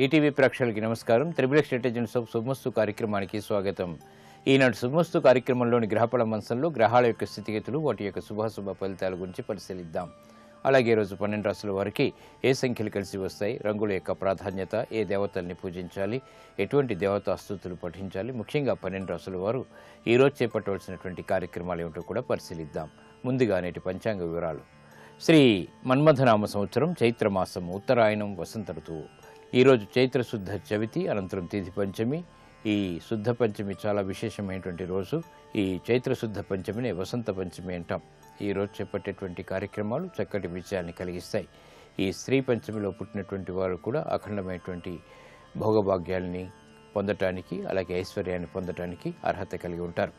ETV ప్రేక్షకులకి నమస్కారం. Triple strategies of శుభమస్తు కార్యక్రమానికి స్వాగతం. ఈనాడు శుభమస్తు కార్యక్రమంలోని గ్రహఫల మంచంలో గ్రహాల యొక్క స్థితిగతులు, వాటి యొక్క శుభాశుభ ఫలితాల గురించి పరిశీలిద్దాం. అలాగే రోజు 12 రాశుల వారికి ఏ సంఖ్యలు కలిసి వస్తాయి, రంగుల యొక్క ప్రాధాన్యత, ఏ దేవతల్ని పూజించాలి, ఎటువంటి దేవతా స్తుతులు పఠించాలి, ముఖ్యంగా 12 రాశుల వారు ఈరోజు చేపట్టవలసినటువంటి కార్యక్రమాలు ఏమిటో కూడా పరిశీలిద్దాం. ముందుగా నేటి పంచాంగ వివరాలు. శ్రీ మన్మథనామ సంవత్సరం చైత్రమాసం, ఉత్తరాయణం, వసంత ఋతువు. ఈరోజు చైత్ర శుద్ధ చవితి, అనంతరం తిథి పంచమి. ఈ శుద్ధ పంచమి చాలా విశేషమైనటువంటి రోజు. ఈ చైత్ర శుద్ధ పంచమిని వసంత పంచమి అంటాం. ఈరోజు చేపట్టేటువంటి కార్యక్రమాలు చక్కటి విజయాన్ని కలిగిస్తాయి. ఈ స్త్రీ పంచమిలో పుట్టినటువంటి వారు కూడా అఖండమైనటువంటి భోగభాగ్యాలని పొందటానికి, అలాగే ఐశ్వర్యాన్ని పొందటానికి అర్హత కలిగి ఉంటారు.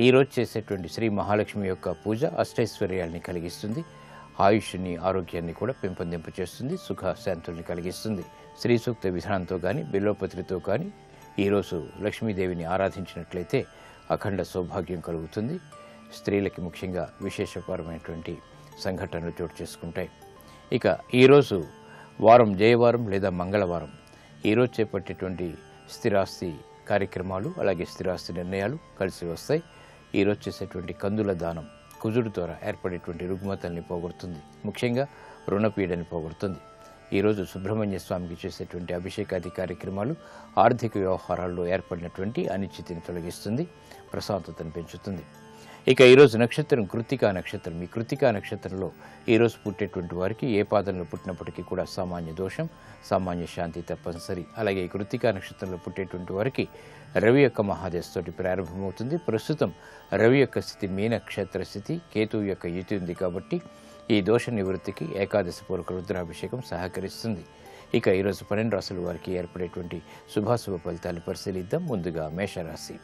ఈరోజు చేసేటువంటి శ్రీ మహాలక్ష్మి యొక్క పూజ అష్టైశ్వర్యాన్ని కలిగిస్తుంది, ఆయుష్ని, ఆరోగ్యాన్ని కూడా పెంపొందింపచేస్తుంది, సుఖ శాంతుల్ని కలిగిస్తుంది. శ్రీ సూక్త విధానంతో కానీ, బిల్వపత్రితో కానీ ఈరోజు లక్ష్మీదేవిని ఆరాధించినట్లయితే అఖండ సౌభాగ్యం కలుగుతుంది. స్త్రీలకి ముఖ్యంగా విశేషపరమైనటువంటి సంఘటనలు చోటు చేసుకుంటాయి. ఇక ఈరోజు వారం జయవారం లేదా మంగళవారం. ఈరోజు చేపట్టేటువంటి స్థిరాస్తి కార్యక్రమాలు, అలాగే స్థిరాస్తి నిర్ణయాలు కలిసి వస్తాయి. ఈరోజు చేసేటువంటి కందుల దానం కుజుడు ద్వారా ఏర్పడేటువంటి రుగ్మతల్ని పోగొడుతుంది, ముఖ్యంగా రుణపీడని పోగొడుతుంది. ఈరోజు సుబ్రహ్మణ్య స్వామికి చేసేటువంటి అభిషేకాది కార్యక్రమాలు ఆర్థిక వ్యవహారాల్లో ఏర్పడినటువంటి అనిశ్చితిని తొలగిస్తుంది, ప్రశాంతతను పెంచుతుంది. ఇక ఈరోజు నక్షత్రం కృత్తికా నక్షత్రం. ఈ కృత్తికా నక్షత్రంలో ఈరోజు పుట్టేటువంటి వారికి ఏ పాదంలో పుట్టినప్పటికీ కూడా సామాన్య దోషం, సామాన్య శాంతి తప్పనిసరి. అలాగే ఈ కృత్తికా నక్షత్రంలో పుట్టేటువంటి వారికి రవి యొక్క మహాదశతోటి ప్రారంభమవుతుంది. ప్రస్తుతం రవి యొక్క స్థితి మీనక్షేత్ర స్థితి, కేతువు యొక్క యుతి ఉంది కాబట్టి ఈ దోష నివృత్తికి ఏకాదశి పూర్వక రుద్రాభిషేకం సహకరిస్తుంది. ఇక ఈరోజు 12 రాశుల వారికి ఏర్పడేటువంటి శుభాశుభ ఫలితాలు పరిశీలిద్దాం. ముందుగా మేషరాశి.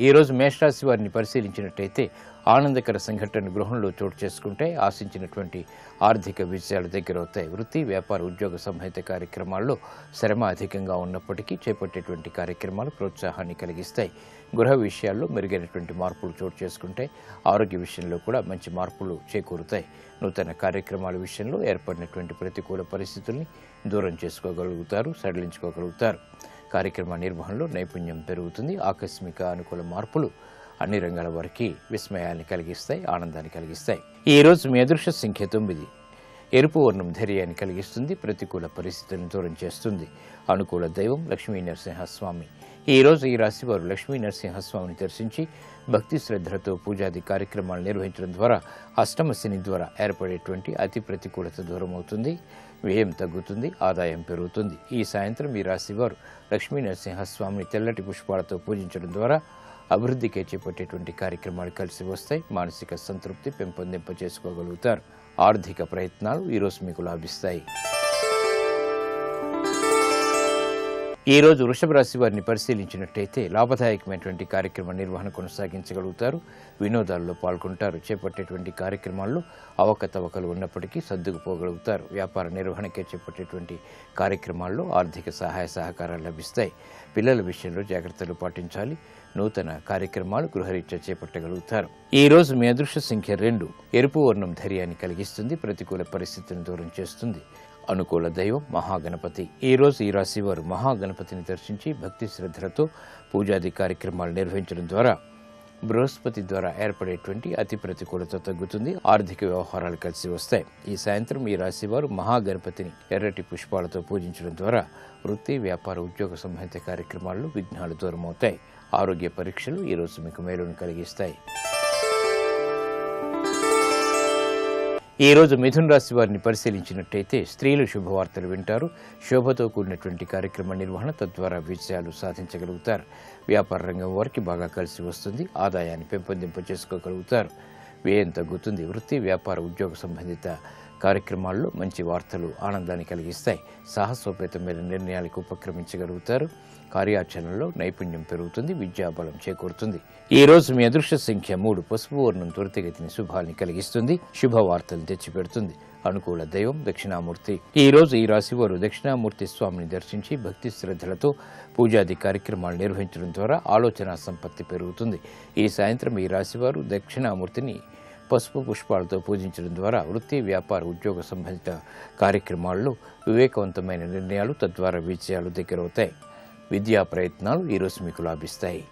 ఈరోజు మేషరాశి వారిని పరిశీలించినట్టయితే ఆనందకర సంఘటన గృహంలో చోటు చేసుకుంటే ఆశించినటువంటి ఆర్థిక విజయాలు దగ్గరవుతాయి. వృత్తి, వ్యాపార, ఉద్యోగ సంహిత కార్యక్రమాల్లో శ్రమ అధికంగా ఉన్నప్పటికీ చేపట్టేటువంటి కార్యక్రమాలు ప్రోత్సాహాన్ని కలిగిస్తాయి. గృహ విషయాల్లో మెరుగైనటువంటి మార్పులు చోటు చేసుకుంటే ఆరోగ్య విషయంలో కూడా మంచి మార్పులు చేకూరుతాయి. నూతన కార్యక్రమాల విషయంలో ఏర్పడినటువంటి ప్రతికూల పరిస్థితుల్ని దూరం చేసుకోగలుగుతారు, సడలించుకోగలుగుతారు. కార్యక్రమ నిర్వహణలో నైపుణ్యం పెరుగుతుంది. ఆకస్మిక అనుకూల మార్పులు అన్ని రంగాల వారికి విస్మయాన్ని కలిగిస్తాయి, ఆనందాన్ని కలిగిస్తాయి. ఈ రోజు మీ అదృష్ట సంఖ్య 9. ఎరుపు వర్ణం ధైర్యాన్ని కలిగిస్తుంది, ప్రతికూల పరిస్థితులను దూరం చేస్తుంది. అనుకూల దైవం లక్ష్మీ నరసింహస్వామి. ఈ రోజు ఈ రాశి వారు లక్ష్మీ నరసింహస్వామిని దర్శించి భక్తి శ్రద్ధలతో పూజాది కార్యక్రమాలు నిర్వహించడం ద్వారా అష్టమ శని ద్వారా ఏర్పడేటువంటి అతి ప్రతికూలత దూరం అవుతుంది, వ్యయం తగ్గుతుంది, ఆదాయం పెరుగుతుంది. ఈ సాయంత్రం ఈ రాశి వారు లక్ష్మీ నరసింహస్వామిని తెల్లటి పుష్పాలతో పూజించడం ద్వారా అభివృద్ధికి చేపట్టేటువంటి కార్యక్రమాలు కలిసి వస్తాయి. మానసిక సంతృప్తి పెంపొందింప చేసుకోగలుగుతారు. ఆర్థిక ప్రయత్నాలు ఈరోజు మీకు లాభిస్తాయి. ఈ రోజు వృషభ రాశి వారిని పరిశీలించినట్టయితే లాభదాయకమైనటువంటి కార్యక్రమ నిర్వహణ కొనసాగించగలుగుతారు, వినోదాల్లో పాల్గొంటారు. చేపట్టేటువంటి కార్యక్రమాల్లో అవకతవకలు ఉన్నప్పటికీ సర్దుకుపోగలుగుతారు. వ్యాపార నిర్వహణకే చేపట్టేటువంటి కార్యక్రమాల్లో ఆర్థిక సహాయ సహకారాలు లభిస్తాయి. పిల్లల విషయంలో జాగ్రత్తలు పాటించాలి. నూతన కార్యక్రమాలు గృహరీత్యా చేపట్టగలుగుతారు. ఈ రోజు మీ అదృష్ట సంఖ్య 2. ఎరుపు వర్ణం ధైర్యాన్ని కలిగిస్తుంది, ప్రతికూల పరిస్థితులను దూరం చేస్తుంది. అనుకూల దైవం మహాగణపతి. ఈ రోజు ఈ రాశి వారు మహాగణపతిని దర్శించి భక్తి శ్రద్ధలతో పూజాది కార్యక్రమాలు నిర్వహించడం ద్వారా బృహస్పతి ద్వారా ఏర్పడేటువంటి అతి ప్రతికూలత తగ్గుతుంది. ఆర్థిక వ్యవహారాలు కలిసి వస్తాయి. ఈ సాయంత్రం ఈ రాశి వారు మహాగణపతిని ఎర్రటి పుష్పాలతో పూజించడం ద్వారా వృత్తి, వ్యాపార, ఉద్యోగ సంబంధిత కార్యక్రమాల్లో విఘ్నాలు దూరం అవుతాయి. ఆరోగ్య పరీక్షలు ఈ రోజు మీకు మేలును కలిగిస్తాయి. ఈ రోజు మిథున రాశి వారిని పరిశీలించినట్టయితే స్త్రీలు శుభవార్తలు వింటారు. శోభతో కూడినటువంటి కార్యక్రమ నిర్వహణ తద్వారా విజయాలు సాధించగలుగుతారు. వ్యాపార రంగం వారికి బాగా కలిసి వస్తుంది, ఆదాయాన్ని పెంపొందింప చేసుకోగలుగుతారు, వ్యయం తగ్గుతుంది. వృత్తి, వ్యాపార, ఉద్యోగ సంబంధిత కార్యక్రమాల్లో మంచి వార్తలు ఆనందాన్ని కలిగిస్తాయి. సాహసోపేతమైన నిర్ణయాలకు ఉపక్రమించగలుగుతారు. కార్యాచరణలో నైపుణ్యం పెరుగుతుంది, విద్యాబలం చేకూరుతుంది. ఈ రోజు మీ అదృష్ట సంఖ్య 3. పసుపు వర్ణం త్వరితగతిని శుభాల్ని కలిగిస్తుంది, శుభవార్తలు తెచ్చిపెడుతుంది. అనుకూల దైవం దక్షిణామూర్తి. ఈ రోజు ఈ రాశి వారు దక్షిణామూర్తి స్వామిని దర్శించి భక్తి శ్రద్ధలతో పూజాది కార్యక్రమాలు నిర్వహించడం ద్వారా ఆలోచన సంపత్తి పెరుగుతుంది. ఈ సాయంత్రం ఈ రాశి వారు దక్షిణామూర్తిని పసుపు పుష్పాలతో పూజించడం ద్వారా వృత్తి, వ్యాపార, ఉద్యోగ సంబంధిత కార్యక్రమాల్లో వివేకవంతమైన నిర్ణయాలు, తద్వారా విజయాలు దగ్గరవుతాయి. విద్యా ప్రయత్నాలు ఈరోజు మీకు లాభిస్తాయి.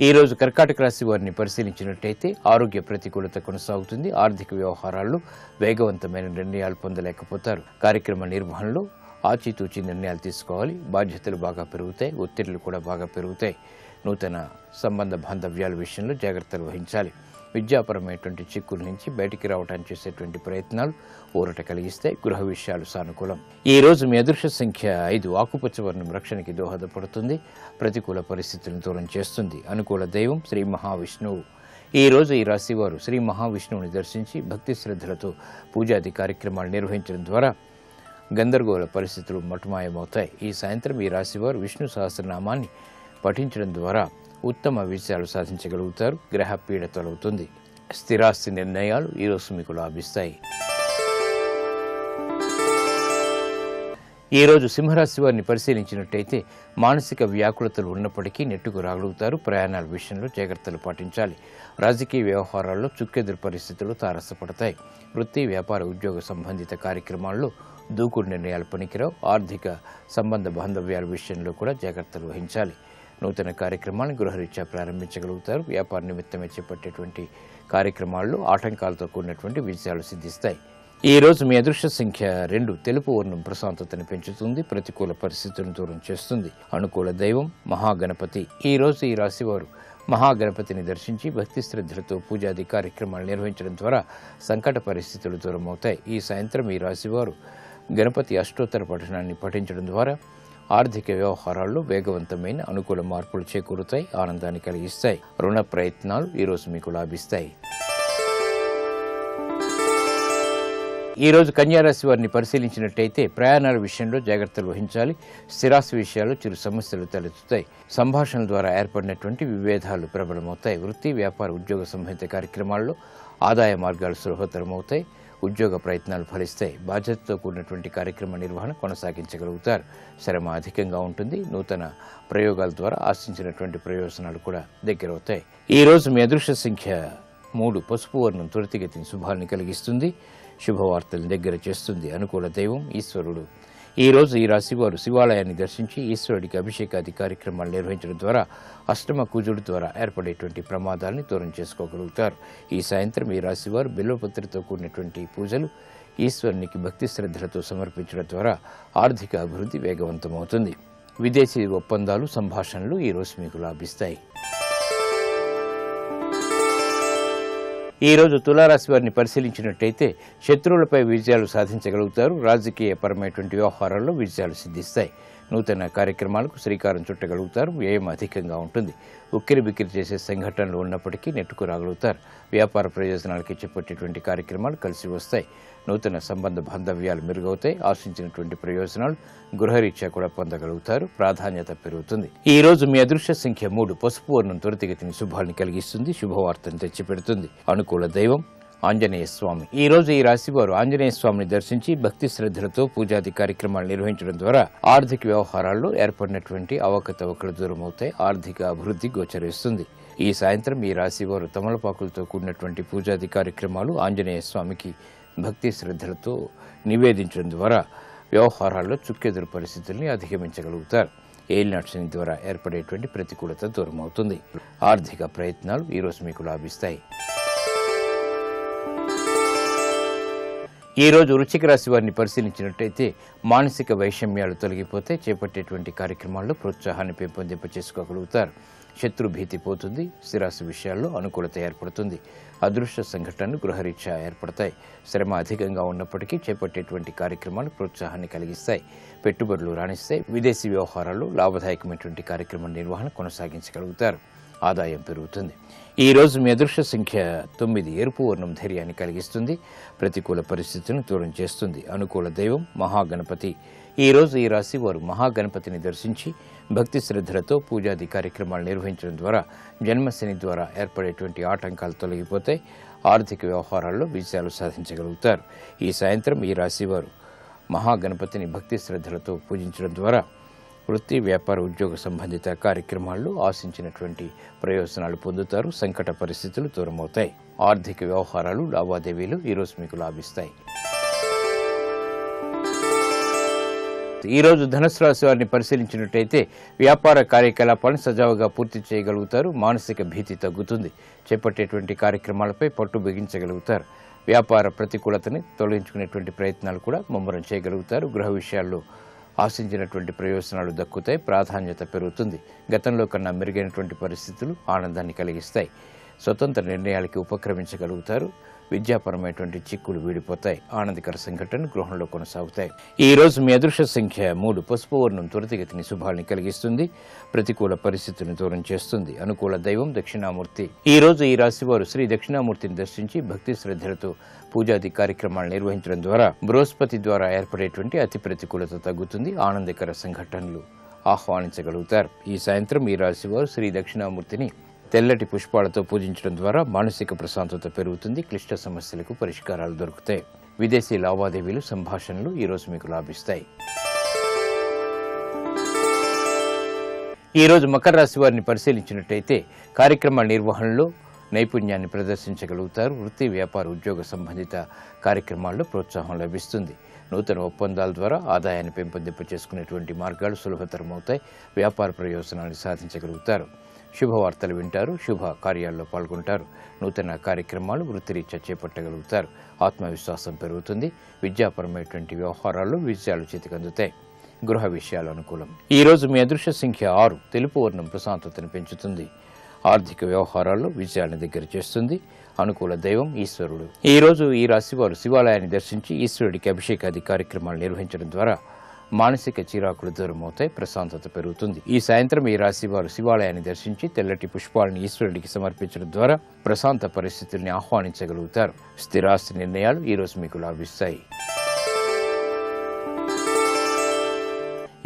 ఈరోజు కర్కాటక రాశి వారిని పరిశీలించినట్టయితే ఆరోగ్య ప్రతికూలత కొనసాగుతుంది. ఆర్థిక వ్యవహారాల్లో వేగవంతమైన నిర్ణయాలు పొందలేకపోతారు. కార్యక్రమ నిర్వహణలో ఆచితూచి నిర్ణయాలు తీసుకోవాలి. బాధ్యతలు బాగా పెరుగుతాయి, ఒత్తిళ్లు కూడా బాగా పెరుగుతాయి. నూతన సంబంధ బాంధవ్యాల విషయంలో జాగ్రత్తలు వహించాలి. విద్యాపరమైనటువంటి చిక్కుల నుంచి బయటికి రావడానికి చేసేటువంటి ప్రయత్నాలు ఊరట కలిగిస్తాయి. గృహ విషయాలు సానుకూలం. ఈ రోజు మీ అదృష్ట సంఖ్య 5. ఆకుపచ్చ వర్ణం రక్షణకి దోహదపడుతుంది. ప్రతికూల పరిస్థితులను దూరం చేస్తుంది. అనుకూల దైవం శ్రీ మహావిష్ణువు. ఈ రోజు ఈ రాశి వారు శ్రీ మహావిష్ణువుని దర్శించి భక్తి శ్రద్ధలతో పూజాది కార్యక్రమాలు నిర్వహించడం ద్వారా గందరగోళ పరిస్థితులు మటుమాయమవుతాయి. ఈ సాయంత్రం ఈ రాశివారు విష్ణు సహస్రనామాన్ని పఠించడం ద్వారా ఉత్తమ విజయాలు సాధించగలుగుతారు. గ్రహ పీడ తొలగుతుంది. స్థిరాస్తి నిర్ణయాలు ఈరోజు మీకు లాభిస్తాయి. ఈరోజు సింహరాశి వారిని పరిశీలించినట్టయితే మానసిక వ్యాకులతలు ఉన్నప్పటికీ నెట్టుకు రాగలుగుతారు. ప్రయాణాల విషయంలో జాగ్రత్తలు పాటించాలి. రాజకీయ వ్యవహారాల్లో చుక్కెదురు పరిస్థితులు తారసపడతాయి. వృత్తి, వ్యాపార, ఉద్యోగ సంబంధిత కార్యక్రమాల్లో దూకుడు నిర్ణయాలు పనికిరావు. ఆర్థిక సంబంధ బాంధవ్యాల విషయంలో కూడా జాగ్రత్తలు వహించాలి. నూతన కార్యక్రమాలను గృహరీత్యా ప్రారంభించగలుగుతారు. వ్యాపార నిమిత్తమే చేపట్టేటువంటి కార్యక్రమాల్లో ఆటంకాలతో కూడినటువంటి విజయాలు సిద్ధిస్తాయి. ఈ రోజు మీ అదృష్ట సంఖ్య 2. తెలుపు వర్ణం ప్రశాంతతను పెంచుతుంది. ప్రతికూల పరిస్థితులను దూరం చేస్తుంది. అనుకూల దైవం మహాగణపతి. ఈ రోజు ఈ రాశివారు మహాగణపతిని దర్శించి భక్తి శ్రద్ధలతో పూజాది కార్యక్రమాలు నిర్వహించడం ద్వారా సంకట పరిస్థితులు దూరం అవుతాయి. ఈ సాయంత్రం ఈ రాశివారు గణపతి అష్టోత్తర పఠనాన్ని పఠించడం ద్వారా ఆర్థిక వ్యవహారాల్లో వేగవంతమైన అనుకూల మార్పులు చేకూరుతాయి. ఆనందాన్ని కలిగిస్తాయి. రుణ ప్రయత్నాలు ఈరోజు మీకు లాభిస్తాయి. ఈరోజు కన్యారాశి వారిని పరిశీలించినట్టయితే ప్రయాణాల విషయంలో జాగ్రత్తలు వహించాలి. స్థిరాస్తి విషయాల్లో చిరు సమస్యలు తలెత్తుతాయి. సంభాషణల ద్వారా ఏర్పడినటువంటి విభేదాలు ప్రబలమవుతాయి. వృత్తి, వ్యాపార, ఉద్యోగ సంబంధిత కార్యక్రమాల్లో ఆదాయ మార్గాలు సులభతరమవుతాయి. ఉద్యోగ ప్రయత్నాలు ఫలిస్తాయి. బాధ్యతతో కూడినటువంటి కార్యక్రమ నిర్వహణ కొనసాగించగలుగుతారు. శ్రమ అధికంగా ఉంటుంది. నూతన ప్రయోగాల ద్వారా ఆశించినటువంటి ప్రయోజనాలు కూడా దగ్గరవుతాయి. ఈ రోజు మీ అదృష్ట సంఖ్య 3. పసుపు వర్ణం త్వరితగతిని శుభాన్ని కలిగిస్తుంది. శుభవార్తలను దగ్గర చేస్తుంది. అనుకూల దైవం ఈశ్వరుడు. ఈ రోజు ఈ రాశివారు శివాలయాన్ని దర్శించి ఈశ్వరుడికి అభిషేకాది కార్యక్రమాలు నిర్వహించడం ద్వారా అష్టమ కుజుడు ద్వారా ఏర్పడేటువంటి ప్రమాదాలను దూరం చేసుకోగలుగుతారు. ఈ సాయంత్రం ఈ రాశివారు బిల్వపత్రితో కూడినటువంటి పూజలు ఈశ్వరునికి భక్తి శ్రద్ధలతో సమర్పించడం ద్వారా ఆర్థిక అభివృద్ధి వేగవంతమవుతుంది. విదేశీ ఒప్పందాలు, సంభాషణలు ఈరోజు మీకు లాభిస్తాయి. ఈ రోజు తులారాశి వారిని పరిశీలించినట్టయితే శత్రువులపై విజయాలు సాధించగలుగుతారు. రాజకీయ పరమైనటువంటి వ్యవహారాల్లో విజయాలు సిద్ధిస్తాయి. నూతన కార్యక్రమాలకు శ్రీకారం చుట్టగలుగుతారు. వ్యయం అధికంగా ఉంటుంది. ఉక్కిరి బిక్కిరి చేసే సంఘటనలు ఉన్నప్పటికీ నెట్టుకు రాగలుగుతారు. వ్యాపార ప్రయోజనాలకి చేపట్టేటువంటి కార్యక్రమాలు కలిసి వస్తాయి. నూతన సంబంధ బాంధవ్యాలు మెరుగవుతాయి. ఆశించినటువంటి ప్రయోజనాలు గృహరీత్యా కూడా పొందగలుగుతారు. ప్రాధాన్యత పెరుగుతుంది. ఈ రోజు మీ అదృష్ట సంఖ్య 3. పసుపు వర్ణం త్వరితగతిని శుభాన్ని కలిగిస్తుంది. శుభవార్తను తెచ్చిపెడుతుంది. అనుకూల దైవం ఆంజనేయ స్వామి. ఈ రోజు ఈ రాశివారు ఆంజనేయ స్వామిని దర్శించి భక్తి శ్రద్ధలతో పూజాది కార్యక్రమాలు నిర్వహించడం ద్వారా ఆర్థిక వ్యవహారాల్లో ఏర్పడినటువంటి అవకతవకలు దూరమవుతాయి. ఆర్థిక అభివృద్ధి గోచరిస్తుంది. ఈ సాయంత్రం ఈ రాశివారు తమలపాకులతో కూడినటువంటి పూజాది కార్యక్రమాలు ఆంజనేయ స్వామికి భక్తి శ్రద్ధలతో నివేదించడం ద్వారా వ్యవహారాల్లో చుక్కెదురు పరిస్థితుల్ని అధిగమించగలుగుతారు. ఏలినాటి శని ద్వారా ఏర్పడేటువంటి ప్రతికూలత దూరమవుతుంది. ఆర్థిక ప్రయత్నాలు ఈరోజు మీకు లాభిస్తాయి. ఈ రోజు వృశ్చిక రాశి వారిని పరిశీలించినట్టయితే మానసిక వైషమ్యాలు తొలగిపోతే చేపట్టేటువంటి కార్యక్రమాల్లో ప్రోత్సాహాన్ని పెంపొందింప చేసుకోగలుగుతారు. శత్రు భీతి పోతుంది. స్థిరాస్తి విషయాల్లో అనుకూలత ఏర్పడుతుంది. అదృష్ట సంఘటనలు గృహరీత్యా ఏర్పడతాయి. శ్రమ అధికంగా ఉన్నప్పటికీ చేపట్టేటువంటి కార్యక్రమాలు ప్రోత్సాహాన్ని కలిగిస్తాయి. పెట్టుబడులు రాణిస్తాయి. విదేశీ వ్యవహారాల్లో లాభదాయకమైనటువంటి కార్యక్రమ నిర్వహణ కొనసాగించగలుగుతారు. ఆదాయం పెరుగుతుంది. ఈ రోజు మీ అదృష్ట సంఖ్య 9. ఎరుపు వర్ణం ధైర్యాన్ని కలిగిస్తుంది. ప్రతికూల పరిస్థితులను దూరం చేస్తుంది. అనుకూల దైవం మహాగణపతి. ఈ రోజు ఈ రాశి వారు మహాగణపతిని దర్శించి భక్తి శ్రద్ధలతో పూజాది కార్యక్రమాలు నిర్వహించడం ద్వారా జన్మశని ద్వారా ఏర్పడేటువంటి ఆటంకాలు తొలగిపోతాయి. ఆర్థిక వ్యవహారాల్లో విజయాలు సాధించగలుగుతారు. ఈ సాయంత్రం ఈ రాశివారు మహాగణపతిని భక్తి శ్రద్ధలతో పూజించడం ద్వారా వృత్తి వ్యాపార ఉద్యోగ సంబంధిత కార్యక్రమాల్లో ఆశించినటువంటి ప్రయోజనాలు పొందుతారు. సంకట పరిస్థితులు దూరమవుతాయి. ఆర్థిక వ్యవహారాలు లావాదేవీలు ఈరోజు మీకు లాభిస్తాయి. ఈరోజు ధనుసు రాశి వారిని పరిశీలించినట్టయితే వ్యాపార కార్యకలాపాలను సజావుగా పూర్తి చేయగలుగుతారు. మానసిక భీతి తగ్గుతుంది. చేపట్టేటువంటి కార్యక్రమాలపై పట్టు బిగించగలుగుతారు. వ్యాపార ప్రతికూలతని తొలగించుకునేటువంటి ప్రయత్నాలు కూడా ముమ్మరం చేయగలుగుతారు. గృహ విషయాల్లో ఆశించినటువంటి ప్రయోజనాలు దక్కుతాయి. ప్రాధాన్యత పెరుగుతుంది. గతంలో కన్నా మెరుగైనటువంటి పరిస్థితులు ఆనందాన్ని కలిగిస్తాయి. స్వతంత్ర నిర్ణయాలకి ఉపక్రమించగలుగుతారు. విద్యాపరమైనటువంటి చిక్కులు వీడిపోతాయి. ఆనందకర సంఘటనలు గృహంలో కొనసాగుతాయి. ఈ రోజు మీ అదృష్ట సంఖ్య 3. పసుపు వర్ణం త్వరితగతిని శుభాల్ని కలిగిస్తుంది. ప్రతికూల పరిస్థితులను దూరం చేస్తుంది. అనుకూల దైవం దక్షిణామూర్తి. ఈ రోజు ఈ రాశి వారు శ్రీ దక్షిణామూర్తిని దర్శించి భక్తి శ్రద్ధలతో పూజాది కార్యక్రమాలు నిర్వహించడం ద్వారా బృహస్పతి ద్వారా ఏర్పడేటువంటి అతి ప్రతికూలత తగ్గుతుంది. ఆనందకర సంఘటనలు ఆహ్వానించగలుగుతారు. ఈ సాయంత్రం ఈ రాశి వారు శ్రీ దక్షిణామూర్తిని తెల్లటి పుష్పాలతో పూజించడం ద్వారా మానసిక ప్రశాంతత పెరుగుతుంది. క్లిష్ట సమస్యలకు పరిష్కారాలు దొరుకుతాయి. విదేశీ లావాదేవీలు సంభాషణలు ఈరోజు మీకు లాభిస్తాయి. ఈరోజు మకర రాశి వారిని పరిశీలించినట్టయితే కార్యక్రమాల నిర్వహణలో నైపుణ్యాన్ని ప్రదర్శించగలుగుతారు. వృత్తి వ్యాపార ఉద్యోగ సంబంధిత కార్యక్రమాల్లో ప్రోత్సాహం లభిస్తుంది. నూతన ఒప్పందాల ద్వారా ఆదాయాన్ని పెంపొందింప చేసుకునేటువంటి మార్గాలు సులభతరమవుతాయి. వ్యాపార ప్రయోజనాన్ని సాధించగలుగుతారు. శుభవార్తలు వింటారు. శుభ కార్యాల్లో పాల్గొంటారు. నూతన కార్యక్రమాలు వృత్తిరీత్యా చేపట్టగలుగుతారు. ఆత్మవిశ్వాసం పెరుగుతుంది. విద్యాపరమైనటువంటి వ్యవహారాల్లో విజయాలు చేతికందుతాయి. గృహ విషయాలు అనుకూలం. ఈ రోజు మీ అదృష్ట సంఖ్య 6. తెలుపు వర్ణం ప్రశాంతతను పెంచుతుంది. ఆర్థిక వ్యవహారాల్లో విజయాన్ని దగ్గర చేస్తుంది. అనుకూల దైవం ఈశ్వరుడు. ఈ రోజు ఈ రాశి వారు శివాలయాన్ని దర్శించి ఈశ్వరుడికి అభిషేకాది కార్యక్రమాలు నిర్వహించడం ద్వారా మానసిక చిరాకులు దూరమవుతాయి. ప్రశాంతత పెరుగుతుంది. ఈ సాయంత్రం ఈ రాశి వారు శివాలయాన్ని దర్శించి తెల్లటి పుష్పాలను ఈశ్వరుడికి సమర్పించడం ద్వారా ప్రశాంత పరిస్థితుల్ని ఆహ్వానించగలుగుతారు. స్థిరాస్తి నిర్ణయాలు ఈరోజు మీకు లాభిస్తాయి.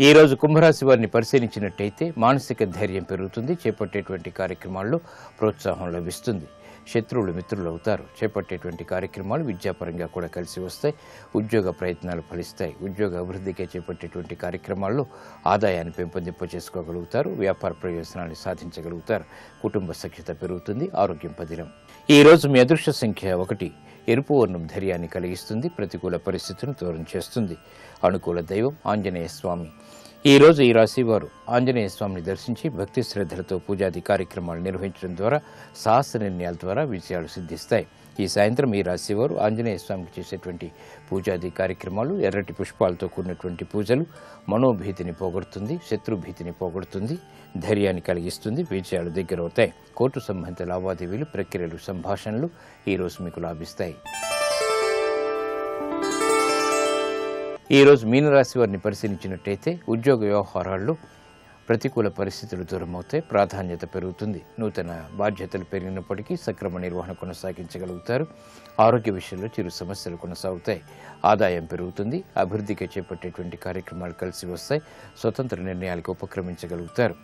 ఈ రోజు కుంభరాశి వారిని పరిశీలించినట్టయితే మానసిక ధైర్యం పెరుగుతుంది. చేపట్టేటువంటి కార్యక్రమాల్లో ప్రోత్సాహం లభిస్తుంది. శత్రువులు మిత్రులు అవుతారు. చేపట్టేటువంటి కార్యక్రమాలు విద్యాపరంగా కూడా కలిసి వస్తాయి. ఉద్యోగ ప్రయత్నాలు ఫలిస్తాయి. ఉద్యోగ అభివృద్ధికి చేపట్టేటువంటి కార్యక్రమాల్లో ఆదాయాన్ని పెంపొందింప చేసుకోగలుగుతారు. వ్యాపార ప్రయోజనాన్ని సాధించగలుగుతారు. కుటుంబ సఖ్యత పెరుగుతుంది. ఆరోగ్యం పదిలం. ఈ రోజు మీ అదృష్ట సంఖ్య 1. ఎరుపు వర్ణం ధైర్యాన్ని కలిగిస్తుంది. ప్రతికూల పరిస్థితులను దూరం చేస్తుంది. అనుకూల దైవం ఆంజనేయ స్వామి. ఈ రోజు ఈ రాశి వారు ఆంజనేయ స్వామిని దర్శించి భక్తి శ్రద్ధలతో పూజాది కార్యక్రమాలు నిర్వహించడం ద్వారా సాహస నిర్ణయాల ద్వారా విజయాలు సిద్ధిస్తాయి. ఈ సాయంత్రం ఈ రాశి వారు ఆంజనేయ స్వామికి చేసేటువంటి పూజాది కార్యక్రమాలు ఎర్రటి పుష్పాలతో కూడినటువంటి పూజలు మనోభీతిని పోగొడుతుంది. శత్రుభీతిని పోగొడుతుంది. ధైర్యాన్ని కలిగిస్తుంది. విజయాలు దగ్గరవుతాయి. కోర్టు సంబంధిత లావాదేవీలు ప్రక్రియలు సంభాషణలు ఈరోజు మీకు లాభిస్తాయి. ఈ రోజు మీనరాశి వారిని పరిశీలించినట్టయితే ఉద్యోగ వ్యవహారాల్లో ప్రతికూల పరిస్థితులు దూరమవుతాయి. ప్రాధాన్యత పెరుగుతుంది. నూతన బాధ్యతలు పెరిగినప్పటికీ సక్రమ నిర్వహణ కొనసాగించగలుగుతారు. ఆరోగ్య విషయంలో చిరు సమస్యలు కొనసాగుతాయి. ఆదాయం పెరుగుతుంది. అభివృద్ధికి చేపట్టేటువంటి కార్యక్రమాలు కలిసి వస్తాయి. స్వతంత్ర నిర్ణయాలకు ఉపక్రమించగలుగుతారు.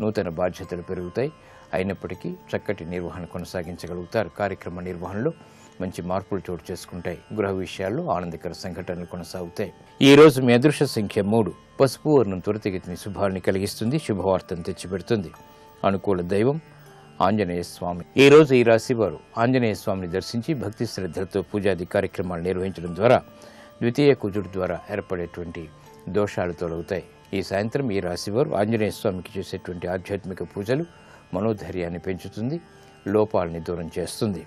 నూతన బాధ్యతలు పెరుగుతాయి. అయినప్పటికీ చక్కటి నిర్వహణ కొనసాగించగలుగుతారు. కార్యక్రమ నిర్వహణలో మంచి మార్పులు చోటు చేసుకుంటాయి. గృహ విషయాల్లో ఆనందకర సంఘటనలు కొనసాగుతాయి. ఈ రోజు మీ అదృష్ట సంఖ్య 3. పసుపు వర్ణం త్వరితగతిని శుభాల్ని కలిగిస్తుంది. శుభవార్తను తెచ్చిపెడుతుంది. అనుకూల దైవం ఆంజనేయ స్వామి. ఈ రోజు ఈ రాశి వారు ఆంజనేయ స్వామిని దర్శించి భక్తి శ్రద్ధలతో పూజాది కార్యక్రమాలు నిర్వహించడం ద్వారా ద్వితీయ కుజుడు ద్వారా ఏర్పడేటువంటి దోషాలు తొలగుతాయి. ఈ సాయంత్రం ఈ రాశి వారు ఆంజనేయ స్వామికి చేసేటువంటి ఆధ్యాత్మిక పూజలు మనోధైర్యాన్ని పెంచుతుంది. లోపాలని దూరం చేస్తుంది.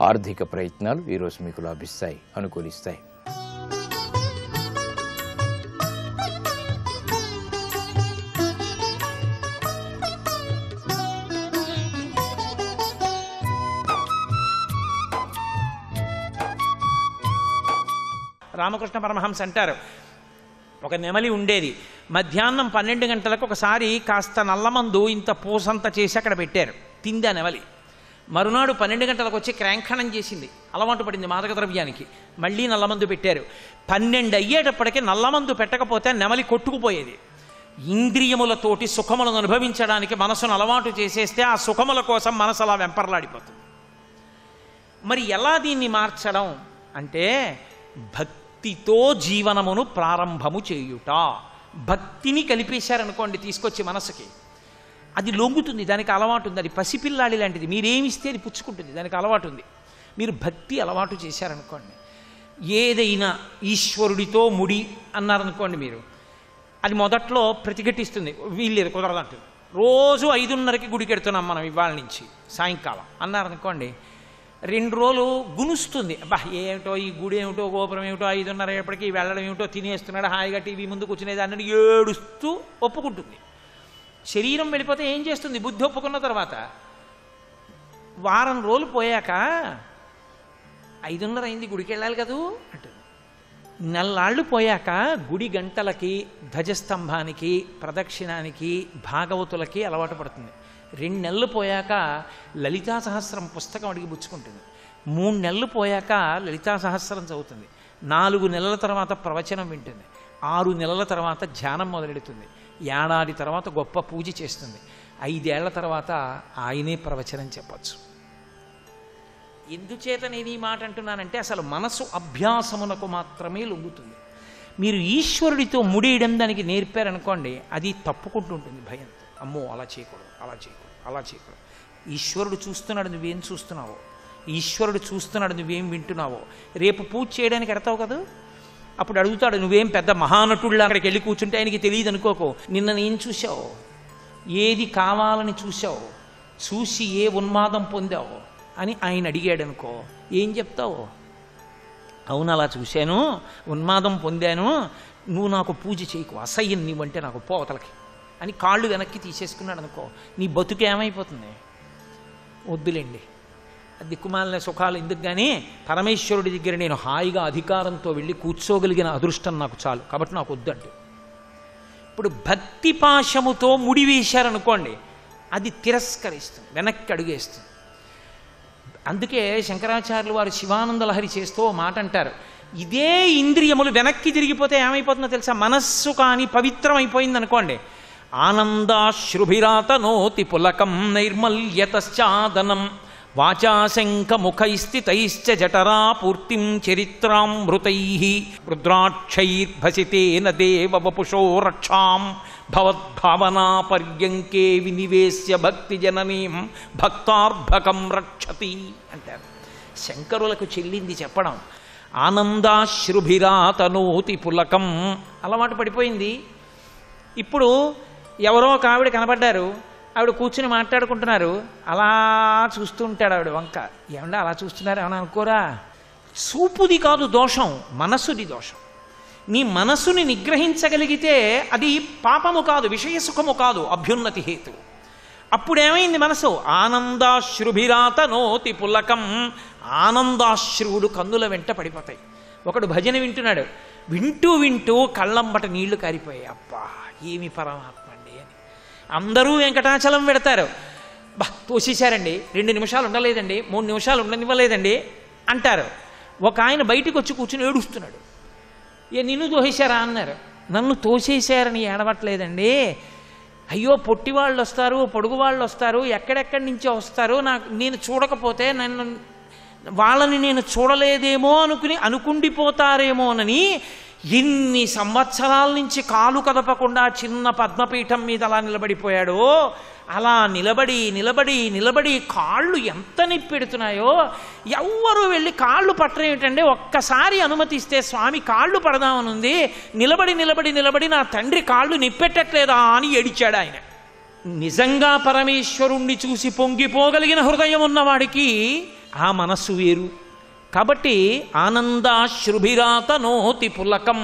ఆర్థిక ప్రయత్నాలు ఈరోజు మీకు లాభిస్తాయి. అనుకూలిస్తాయి. రామకృష్ణ పరమహంస అంటారు, ఒక నెమలి ఉండేది. మధ్యాహ్నం 12 గంటలకు ఒకసారి కాస్త నల్లమందు ఇంత పూసంత చేసి అక్కడ పెట్టారు. తింది ఆ నెమలి. మరునాడు 12 గంటలకు వచ్చి క్రాంఖణం చేసింది. అలవాటు పడింది మాదక ద్రవ్యానికి. మళ్ళీ నల్లమందు పెట్టారు. 12 అయ్యేటప్పటికీ నల్లమందు పెట్టకపోతే నెమలి కొట్టుకుపోయేది. ఇంద్రియములతోటి సుఖములను అనుభవించడానికి మనసును అలవాటు చేసేస్తే ఆ సుఖముల కోసం మనసు అలా వెంపర్లాడిపోతుంది. మరి ఎలా దీన్ని మార్చడం అంటే భక్తితో జీవనమును ప్రారంభము చేయుట. భక్తిని కలిపేశారనుకోండి తీసుకొచ్చి మనసుకి, అది లొంగుతుంది, దానికి అలవాటు ఉంది. అది పసిపిల్లాడి లాంటిది, మీరేమిస్తే అది పుచ్చుకుంటుంది, దానికి అలవాటు ఉంది. మీరు భక్తి అలవాటు చేశారనుకోండి, ఏదైనా ఈశ్వరుడితో ముడి అన్నారనుకోండి మీరు, అది మొదట్లో ప్రతిఘటిస్తుంది, వీళ్ళేది కుదరదంటుంది. రోజు 5:30కి గుడికి వెడుతున్నాం మనం ఇవాళ నుంచి సాయంకాలం అన్నారనుకోండి, 2 రోజులు గునుస్తుంది. అబ్బా ఏమిటో ఈ గుడి ఏమిటో గోపురం ఏమిటో 5:30 అయ్యేప్పటికీ వెళ్ళడం ఏమిటో, తినేస్తున్నాడు హాయిగా టీవీ ముందు కూర్చునేది అన్నది ఏడుస్తూ ఒప్పుకుంటుంది. శరీరం వెళ్ళిపోతే ఏం చేస్తుంది? బుద్ధి ఒప్పుకున్న తర్వాత వారం రోజులు పోయాక 5:30 అయింది గుడికి వెళ్ళాలి కదూ అంటుంది. నెల్లాళ్ళు పోయాక గుడి గంటలకి, ధ్వజస్తంభానికి, ప్రదక్షిణానికి, భాగవతులకి అలవాటు పడుతుంది. 2 నెలలు పోయాక లలితా సహస్రం పుస్తకం అడిగి పుచ్చుకుంటుంది. 3 నెలలు పోయాక లలితా సహస్రం చదువుతుంది. 4 నెలల తర్వాత ప్రవచనం వింటుంది. 6 నెలల తర్వాత ధ్యానం మొదలెడుతుంది. 1 ఏడాది తర్వాత గొప్ప పూజ చేస్తుంది. 5 ఏళ్ల తర్వాత ఆయనే ప్రవచనం చెప్పచ్చు. ఎందుచేత నేను ఈ మాట అంటున్నానంటే, అసలు మనసు అభ్యాసమునకు మాత్రమే లొంగుతుంది. మీరు ఈశ్వరుడితో ముడియడం దానికి నేర్పారనుకోండి, అది తప్పుకుంటుంటుంది భయంతో. అమ్మో అలా చేయకూడదు, అలా చేయకూడదు, అలా చేయకూడదు. ఈశ్వరుడు చూస్తున్నాడు, నువ్వేం చూస్తున్నావో, ఈశ్వరుడు చూస్తున్నాడు, నువ్వేం వింటున్నావో. రేపు పూజ చేయడానికి ఎడతావు కదా, అప్పుడు అడుగుతాడు, నువ్వేం పెద్ద మహానటుళ్ళ అక్కడికి వెళ్ళి కూర్చుంటే ఆయనకి తెలియదు అనుకోకు. నిన్న నేను చూసావు, ఏది కావాలని చూసావు, చూసి ఏ ఉన్మాదం పొందావు అని ఆయన అడిగాడు అనుకో, ఏం చెప్తావు? అవును అలా చూశాను, ఉన్మాదం పొందాను, నువ్వు నాకు పూజ చేయకు, అసహ్యం నీవంటే నాకు, పోవతలకి అని కాళ్ళు వెనక్కి తీసేసుకున్నాడు అనుకో, నీ బతుకు ఏమైపోతుంది? వద్దులేండి, దిక్కుమాలిన సుఖాలు ఎందుకు, కానీ పరమేశ్వరుడి దగ్గర నేను హాయిగా అధికారంతో వెళ్ళి కూర్చోగలిగిన అదృష్టం నాకు చాలు, కాబట్టి నాకు వద్దంటు. ఇప్పుడు భక్తి పాశముతో ముడివేశారనుకోండి, అది తిరస్కరిస్తుంది, వెనక్కి అడుగేస్తుంది. అందుకే శంకరాచార్యులు వారు శివానంద లహరి చేస్తూ మాట అంటారు, ఇదే ఇంద్రియములు వెనక్కి తిరిగిపోతే ఏమైపోతుందో తెలుసా? మనస్సు కానీ పవిత్రం అయిపోయింది అనుకోండి, ఆనందాశ్రుభిరాతనోతి పులకం నైర్మల్యతశ్చాదనం వాచాశంఖముఖైస్థితైశ్చ జఠరా పూర్తిం చరిత్రామృతైః రుద్రాక్షైర్భసితేన దేవ వపుషో రక్షాం భవద్భావనా పర్యంకే వినివేశ్య భక్తి జననీం భక్తార్భకం రక్షతి అంటారు. శంకరులకు చెల్లింది చెప్పడం. ఆనందాశ్రుభిరాతనోతి పులకం అలవాటు పడిపోయింది. ఇప్పుడు ఎవరో ఒక ఆవిడ కనబడ్డారు, ఆవిడ కూర్చుని మాట్లాడుకుంటున్నారు, అలా చూస్తూ ఉంటాడు ఆవిడ వంక. ఏమన్నా అలా చూస్తున్నారు ఏమన్నా అనుకోరా? చూపుది కాదు దోషం, మనస్సుది దోషం. నీ మనస్సుని నిగ్రహించగలిగితే అది పాపము కాదు, విషయసుఖము కాదు, అభ్యున్నతి హేతు. అప్పుడేమైంది మనసు? ఆనందాశ్రుభిరాతనోతి పులకం, ఆనందాశ్రువులు కన్నుల వెంట పడిపోతాయి. ఒకడు భజన వింటున్నాడు, వింటూ వింటూ కళ్ళంబట నీళ్లు కారిపోయాయి. అబ్బా ఏమి పరమాత్మ అండి అని. అందరూ వెంకటాచలం పెడతారు, బా తోసేశారండి, 2 నిమిషాలు ఉండలేదండి, 3 నిమిషాలు ఉండనివ్వలేదండి అంటారు. ఒక ఆయన బయటికి వచ్చి కూర్చుని ఏడుస్తున్నాడు, నిన్ను తోసేశారా అన్నారు. నన్ను తోసేశారని ఏడవట్లేదండి, అయ్యో పొట్టి వాళ్ళు వస్తారు, పొడుగు వాళ్ళు వస్తారు, ఎక్కడెక్కడి నుంచో వస్తారు, నేను చూడకపోతే వాళ్ళని నేను చూడలేదేమో అనుకుండిపోతారేమోనని ఎన్ని సంవత్సరాల నుంచి కాలు కదపకుండా చిన్న పద్మపీఠం మీద అలా నిలబడిపోయాడో, అలా నిలబడి నిలబడి నిలబడి కాళ్ళు ఎంత నిప్పెడుతున్నాయో. ఎవ్వరూ వెళ్ళి కాళ్ళు పట్టరేమిటండి, ఒక్కసారి అనుమతిస్తే స్వామి కాళ్ళు పడదామనుంది, నిలబడి నిలబడి నిలబడి నా తండ్రి కాళ్ళు నిప్పెట్టట్లేదా అని ఏడిచాడు ఆయన. నిజంగా పరమేశ్వరుణ్ణి చూసి పొంగిపోగలిగిన హృదయం ఉన్నవాడికి ఆ మనస్సు వేరు. కాబట్టి ఆనందాశ్రుభిరాతనోతి పులకం,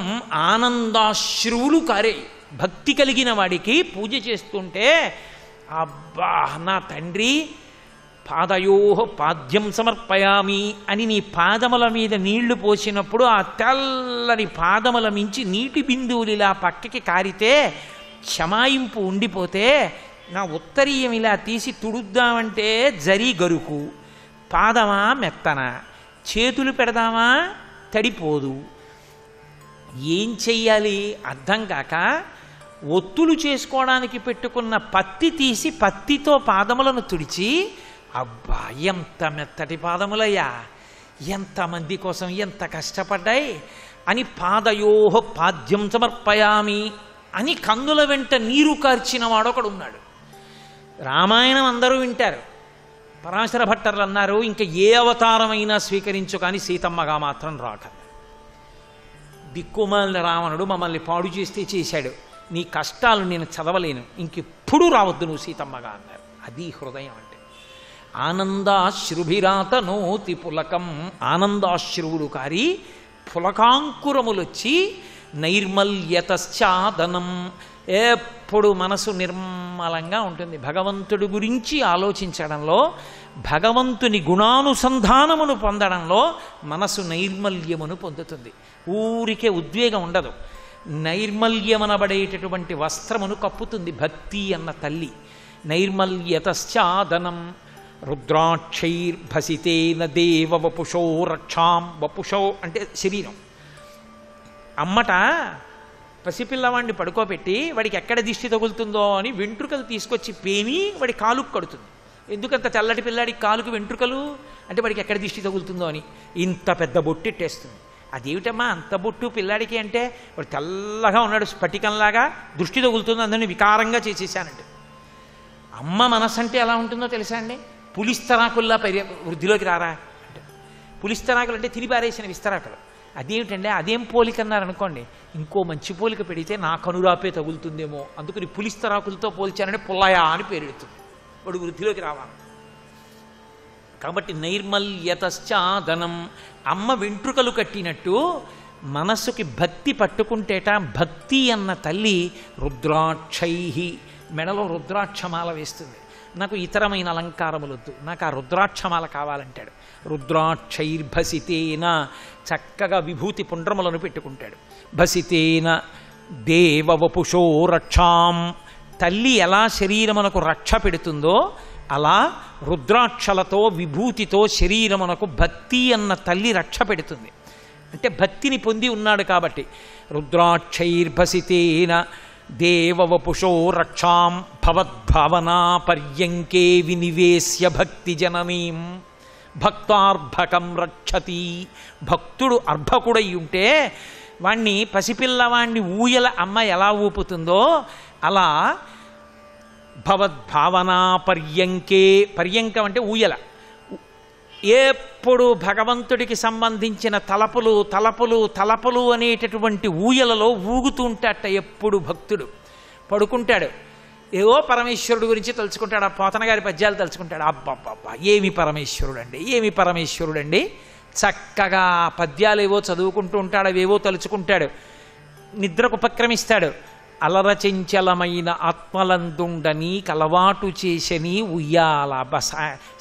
ఆనందాశ్రువులు కారే. భక్తి కలిగిన వాడికి పూజ చేస్తుంటే అబ్బా నా తండ్రి పాదయోః పాద్యం సమర్పయామి అని నీ పాదముల మీద నీళ్లు పోసినప్పుడు ఆ తెల్లని పాదముల మించి నీటి బిందువులు ఇలా పక్కకి కారితే క్షమాయింపు ఉండిపోతే, నా ఉత్తరీయం ఇలా తీసి తుడుద్దామంటే జరీ గరుకు, పాదమా మెత్తన, చేతులు పెడదామా తడిపోదు. ఏం చెయ్యాలి అర్థం కాక ఒత్తులు చేసుకోవడానికి పెట్టుకున్న పత్తి తీసి పత్తితో పాదములను తుడిచి, అబ్బా ఎంత మెత్తటి పాదములయ్యా, ఎంతమంది కోసం ఎంత కష్టపడ్డాయి అని పాదయోః పాద్యం సమర్పయామి అని కన్నుల వెంట నీరు కార్చిన వాడొకడు ఉన్నాడు. రామాయణం అందరూ వింటారు. పరాశర భట్టర్లు అన్నారు, ఇంకా ఏ అవతారమైనా స్వీకరించు కానీ సీతమ్మగా మాత్రం రాక. దిక్కుమాలిన రావణుడు మమ్మల్ని పాడు చేస్తే చేశాడు, నీ కష్టాలు నేను చదవలేను, ఇంకెప్పుడు రావద్దు నువ్వు సీతమ్మగా అన్నారు. అది హృదయం అంటే. ఆనందాశ్రుభిరాతనోతి పులకం, ఆనందాశ్రువులు కారి పులకాంకురములొచ్చి నైర్మల్యతశ్చాదనం, ఎప్పుడు మనసు నిర్మలంగా ఉంటుంది. భగవంతుడి గురించి ఆలోచించడంలో, భగవంతుని గుణానుసంధానమును పొందడంలో మనసు నైర్మల్యమును పొందుతుంది. ఊరికే ఉద్వేగం ఉండదు. నైర్మల్యమనబడేటటువంటి వస్త్రమును కప్పుతుంది భక్తి అన్న తల్లి. నైర్మల్యతశ్చాదనం రుద్రాక్షైర్భసితేన దేవ వపుషో రక్షాం. వపుషో అంటే శరీరం. అమ్మట పసిపిల్లవాడిని పడుకోబెట్టి వాడికి ఎక్కడ దిష్టి తగులుతుందో అని వెంట్రుకలు తీసుకొచ్చి పేని వాడి కాలుకు కడుతుంది. ఎందుకంత తెల్లటి పిల్లాడికి కాలుకు వెంట్రుకలు అంటే వాడికి ఎక్కడ దిష్టి తగులుతుందో అని. ఇంత పెద్ద బొట్టెట్టేస్తుంది. అదేమిటమ్మా అంత బొట్టు పిల్లాడికి అంటే, వాడు తెల్లగా ఉన్నాడు స్ఫటికంలాగా, దృష్టి తగులుతుంది, అందరినీ వికారంగా చేసేసానంటే. అమ్మ మనసు అంటే ఎలా ఉంటుందో తెలుసా అండి? పులిస్తరాకుల్లా వృద్ధిలోకి రారా అంటే, పులిస్తరాకులు అంటే తిరిపారేసిన విస్తరాకులు. అదేమిటండి అదేం పోలిక అన్నారనుకోండి, ఇంకో మంచి పోలిక పెడితే నా కనురాపే తగులుతుందేమో, అందుకని పులిస్తరాకులతో పోల్చానంటే పుల్లయా అని పేరు పెడుతుంది. వాడు వృద్ధిలోకి రావాలి. కాబట్టి నైర్మల్యతశ్చాదనం, అమ్మ వెంట్రుకలు కట్టినట్టు మనస్సుకి భక్తి పట్టుకుంటేట భక్తి అన్న తల్లి రుద్రాక్షై, మెడలో రుద్రాక్షమాల వేస్తుంది. నాకు ఇతరమైన అలంకారములొద్దు, నాకు ఆ రుద్రాక్షమాల కావాలంటాడు. రుద్రాక్షైర్భసితేన, చక్కగా విభూతి పుండ్రములను పెట్టుకుంటాడు. భసితేన దేవవపుషో రక్షాం, తల్లి ఎలా శరీరమునకు రక్ష పెడుతుందో అలా రుద్రాక్షలతో విభూతితో శరీరమునకు భక్తి అన్న తల్లి రక్ష పెడుతుంది. అంటే భక్తిని పొంది ఉన్నాడు కాబట్టి. రుద్రాక్షైర్భసితేన దేవవపుషో రక్షాం భవద్భావనా పర్యంకే వినివేశ్య భక్తి జననీం భక్తార్భకం రక్షతి. భక్తుడు అర్భకుడై ఉంటే వాణ్ణి, పసిపిల్లవాణ్ణి ఊయల అమ్మ ఎలా ఊపుతుందో అలా భవద్భావనా పర్యంకే, పర్యంకం అంటే ఊయల, ఎప్పుడు భగవంతుడికి సంబంధించిన తలపులు తలపులు తలపులు అనేటటువంటి ఊయలలో ఊగుతూ ఉంటాట. ఎప్పుడు భక్తుడు పడుకుంటాడు, ఏవో పరమేశ్వరుడు గురించి తలుచుకుంటాడు, ఆ పోతన గారి పద్యాలు తలుచుకుంటాడు. అబ్బబ్బబ్బా ఏమి పరమేశ్వరుడు అండి, ఏమి పరమేశ్వరుడు అండి. చక్కగా పద్యాలు ఏవో చదువుకుంటూ ఉంటాడు, అవేవో తలుచుకుంటాడు, నిద్రకు ఉపక్రమిస్తాడు. అలరచంచలమైన ఆత్మలందుండని కలవాటు చేసని ఉయ్యాల.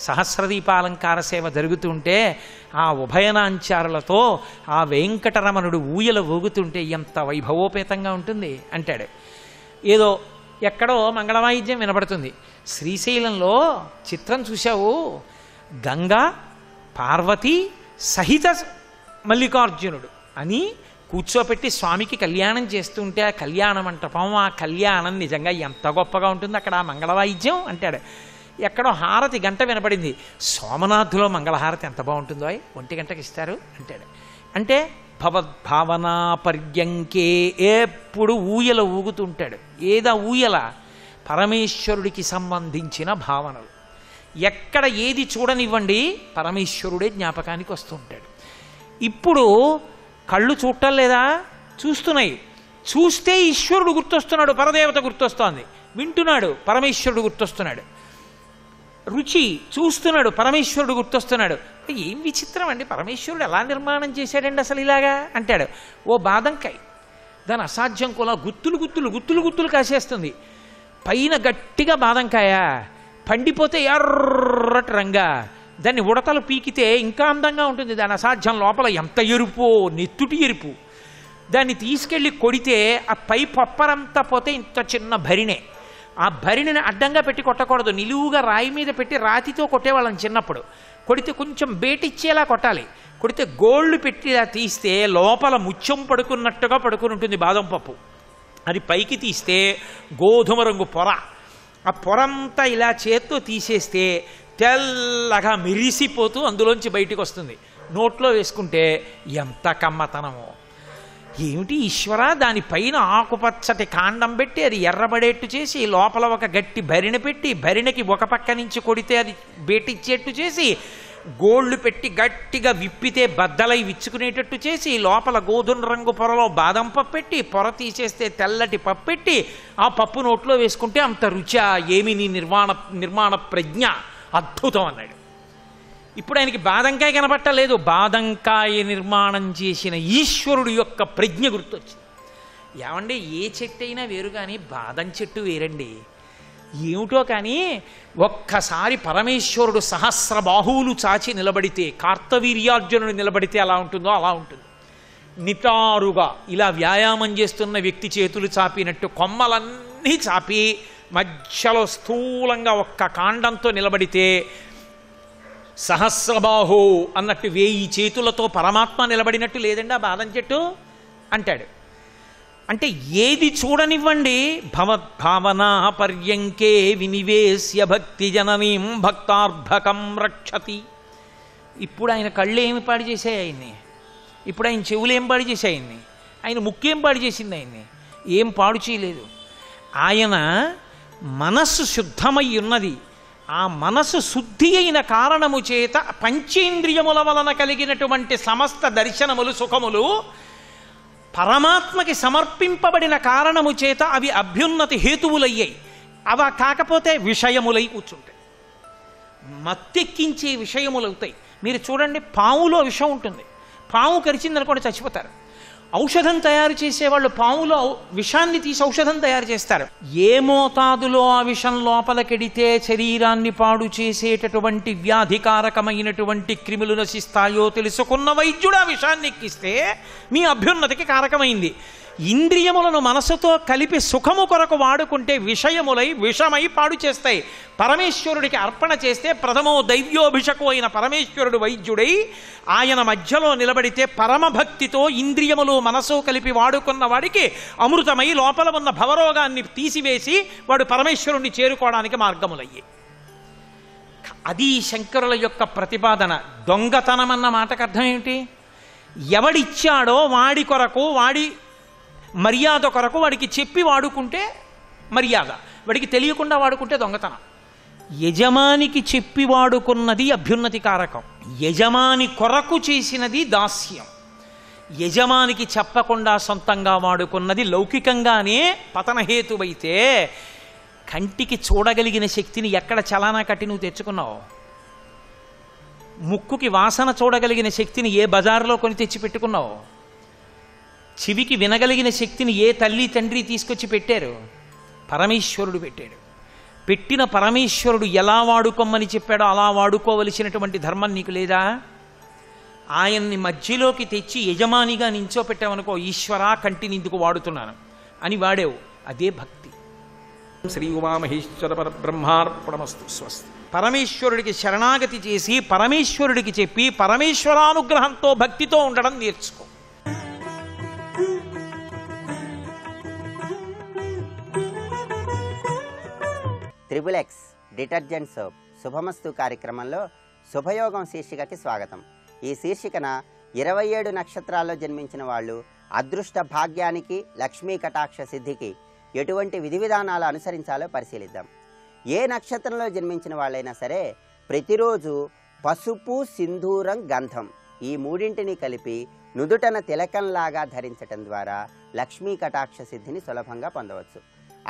సహస్రదీపాలంకార సేవ జరుగుతుంటే ఆ ఉభయనాంచారులతో ఆ వెంకటరమణుడు ఊయల ఊగుతుంటే ఎంత వైభవోపేతంగా ఉంటుంది అంటాడు. ఏదో ఎక్కడో మంగళవాయిద్యం వినపడుతుంది. శ్రీశైలంలో చిత్రం చూశావు, గంగా పార్వతి సహిత మల్లికార్జునుడు అని కూర్చోపెట్టి స్వామికి కళ్యాణం చేస్తుంటే ఆ కళ్యాణ మంటపం, ఆ కళ్యాణం నిజంగా ఎంత గొప్పగా ఉంటుంది అక్కడ ఆ మంగళవాయిద్యం అంటాడు. ఎక్కడో హారతి గంట వినపడింది, సోమనాథులో మంగళహారతి ఎంత బాగుంటుందో 1 గంటకి ఇస్తారు అంటాడు. అంటే భవద్భావనా పర్యంకే, ఎప్పుడు ఊయల ఊగుతుంటాడు. ఏదా ఊయల? పరమేశ్వరుడికి సంబంధించిన భావనలు. ఎక్కడ ఏది చూడనివ్వండి పరమేశ్వరుడే జ్ఞాపకానికి వస్తూ ఉంటాడు. ఇప్పుడు కళ్ళు చూడటం లేదా? చూస్తున్నాయి. చూస్తే ఈశ్వరుడు గుర్తొస్తున్నాడు, పరదేవత గుర్తొస్తోంది. వింటున్నాడు, పరమేశ్వరుడు గుర్తొస్తున్నాడు. రుచి చూస్తున్నాడు, పరమేశ్వరుడు గుర్తొస్తున్నాడు. ఏం విచిత్రం అండి, పరమేశ్వరుడు ఎలా నిర్మాణం చేశాడండి అసలు ఇలాగా అంటాడు. ఓ బాదంకాయ, దాని అసాధ్యం కూడా గుత్తులు గుత్తులు గుత్తులు గుత్తులు కాసేస్తుంది. పైన గట్టిగా బాదంకాయ, పండిపోతే ఎర్రటి రంగా, దాన్ని ఉడతలు పీకితే ఇంకా అందంగా ఉంటుంది. దాని అసాధ్యం, లోపల ఎంత ఎరుపో, నెత్తుటి ఎరుపు. దాన్ని తీసుకెళ్ళి కొడితే ఆ పై పప్పరంతా పోతే ఇంత చిన్న భరిణే. ఆ భరిణిని అడ్డంగా పెట్టి కొట్టకూడదు, నిలువుగా రాయి మీద పెట్టి రాతితో కొట్టేవాళ్ళని చిన్నప్పుడు. కొడితే కొంచెం బేటిచ్చేలా కొట్టాలి. కొడితే గోళ్ళు పెట్టి ఇలా తీస్తే లోపల ముత్యం పడుకున్నట్టుగా పడుకుని ఉంటుంది బాదం పప్పు. అది పైకి తీస్తే గోధుమ రంగు పొర. ఆ పొరంతా ఇలా చేత్తో తీసేస్తే తెల్లగా మెరిసిపోతూ అందులోంచి బయటికి వస్తుంది. నోట్లో వేసుకుంటే ఎంత కమ్మతనమో. ఏమిటి ఈశ్వర, దానిపైన ఆకుపచ్చటి కాండం పెట్టి అది ఎర్రబడేట్టు చేసి లోపల ఒక గట్టి భరిణ పెట్టి భరిణకి ఒక పక్క నుంచి కొడితే అది బేటిచ్చేట్టు చేసి గోళ్ళు పెట్టి గట్టిగా విప్పితే బద్దలై విచ్చుకునేటట్టు చేసి లోపల గోధుమ రంగు పొరలో బాదం పప్పు పెట్టి పొర తీసేస్తే తెల్లటి పప్పు పెట్టి ఆ పప్పు నోట్లో వేసుకుంటే అంత రుచా, ఏమి నీ నిర్మాణ ప్రజ్ఞ అద్భుతం అన్నాడు. ఇప్పుడు ఆయనకి బాదంకాయ కనబట్టలేదు, బాదంకాయ నిర్మాణం చేసిన ఈశ్వరుడు యొక్క ప్రజ్ఞ గుర్తొచ్చింది. ఏమంటే ఏ చెట్టు అయినా వేరు కానీ బాదం చెట్టు వేరండి. ఏమిటో కానీ ఒక్కసారి పరమేశ్వరుడు సహస్ర బాహువులు చాచి నిలబడితే, కార్తవీర్యార్జునుడు నిలబడితే ఎలా ఉంటుందో అలా ఉంటుంది. నిటారుగా ఇలా వ్యాయామం చేస్తున్న వ్యక్తి చేతులు చాపినట్టు కొమ్మలన్నీ చాపి మధ్యలో స్థూలంగా ఒక్క కాండంతో నిలబడితే సహస్రబాహు అన్నట్టు 1000 చేతులతో పరమాత్మ నిలబడినట్టు లేదండి ఆ బాదం చెట్టు అంటాడు. అంటే ఏది చూడనివ్వండి, భవద్భావనా పర్యంకే వినివేశ్య భక్తి జననీం భక్తార్భకం రక్షతి. ఇప్పుడు ఆయన కళ్ళు ఏమి పాడు చేశాయి ఆయన్ని, ఇప్పుడు ఆయన చెవులు ఏం పాడు చేశాయి ఆయన్ని, ఆయన ముక్కేం పాడు చేసింది ఆయన్ని, ఏం పాడు చేయలేదు. ఆయన మనస్సు శుద్ధమై ఉన్నది. ఆ మనసు శుద్ధి అయిన కారణము చేత పంచేంద్రియముల వలన కలిగినటువంటి సమస్త దర్శనములు సుఖములు పరమాత్మకి సమర్పింపబడిన కారణము చేత అవి అభ్యున్నతి హేతువులయ్యాయి. అవి కాకపోతే విషయములై కూర్చుంటాయి, మత్తెక్కించే విషయములవుతాయి. మీరు చూడండి, పాములో విషం ఉంటుంది, పాము కరిచిందనుకోండి చచ్చిపోతారు. ఔషధం తయారు చేసేవాళ్ళు పాములో విషాన్ని తీసి ఔషధం తయారు చేస్తారు. ఏ మోతాదులో ఆ విషం లోపలికెడితే శరీరాన్ని పాడు చేసేటటువంటి వ్యాధికారకమైనటువంటి క్రిములు నశిస్తాయో తెలుసుకున్న వైద్యుడు ఆ విషాన్ని ఎక్కిస్తే మీ అభ్యున్నతికి కారకమైంది. ఇంద్రియములను మనసుతో కలిపి సుఖము కొరకు వాడుకుంటే విషయములై విషమై పాడు చేస్తాయి. పరమేశ్వరుడికి అర్పణ చేస్తే ప్రథమో దైవ్యోభిషకు అయిన పరమేశ్వరుడు వైద్యుడై ఆయన మధ్యలో నిలబడితే పరమభక్తితో ఇంద్రియములు మనసు కలిపి వాడుకున్న వాడికి అమృతమై లోపల ఉన్న భవరోగాన్ని తీసివేసి వాడు పరమేశ్వరుణ్ణి చేరుకోవడానికి మార్గములయ్యి. అది శంకరుల యొక్క ప్రతిపాదన. దొంగతనం అన్న మాటకు అర్థం ఏమిటి? ఎవడిచ్చాడో వాడి కొరకు, వాడి మర్యాద కొరకు వాడికి చెప్పి వాడుకుంటే మర్యాద, వాడికి తెలియకుండా వాడుకుంటే దొంగతనం. యజమానికి చెప్పి వాడుకున్నది అభ్యున్నతి కారకం, యజమాని కొరకు చేసినది దాస్యం. యజమానికి చెప్పకుండా సొంతంగా వాడుకున్నది లౌకికంగానే పతనహేతువైతే కంటికి చూడగలిగిన శక్తిని ఎక్కడ చలానా కట్టి నువ్వు తెచ్చుకున్నావు? ముక్కుకి వాసన చూడగలిగిన శక్తిని ఏ బజార్లో కొని తెచ్చి పెట్టుకున్నావు? చెవికి వినగలిగిన శక్తిని ఏ తల్లి తండ్రి తీసుకొచ్చి పెట్టారు? పరమేశ్వరుడు పెట్టాడు. పెట్టిన పరమేశ్వరుడు ఎలా వాడుకోమని చెప్పాడో అలా వాడుకోవలసినటువంటి ధర్మం నీకు లేదా? ఆయన్ని మధ్యలోకి తెచ్చి యజమానిగా నించోపెట్టావనుకో, ఈశ్వరా కంటిని ఇందుకు వాడుతున్నాను అని వాడేవు, అదే భక్తి. శ్రీ ఉమామహేశ్వర పరబ్రహ్మార్పణమస్తు. స్వస్తి. పరమేశ్వరుడికి శరణాగతి చేసి పరమేశ్వరుడికి చెప్పి పరమేశ్వరానుగ్రహంతో భక్తితో ఉండడం నేర్చుకో. XXX డిటర్జెంట్ సోప్ శుభమస్తు కార్యక్రమంలో శుభయోగం శీర్షికకి స్వాగతం. ఈ శీర్షికన 27 నక్షత్రాల్లో జన్మించిన వాళ్ళు అదృష్ట భాగ్యానికి, లక్ష్మీ కటాక్ష సిద్ధికి ఎటువంటి విధి విధానాలు అనుసరించాలో పరిశీలిద్దాం. ఏ నక్షత్రంలో జన్మించిన వాళ్ళైనా సరే ప్రతిరోజు పసుపు, సింధూరం, గంధం ఈ మూడింటిని కలిపి నుదుటన తిలకంలాగా ధరించటం ద్వారా లక్ష్మీ కటాక్ష సిద్ధిని సులభంగా పొందవచ్చు.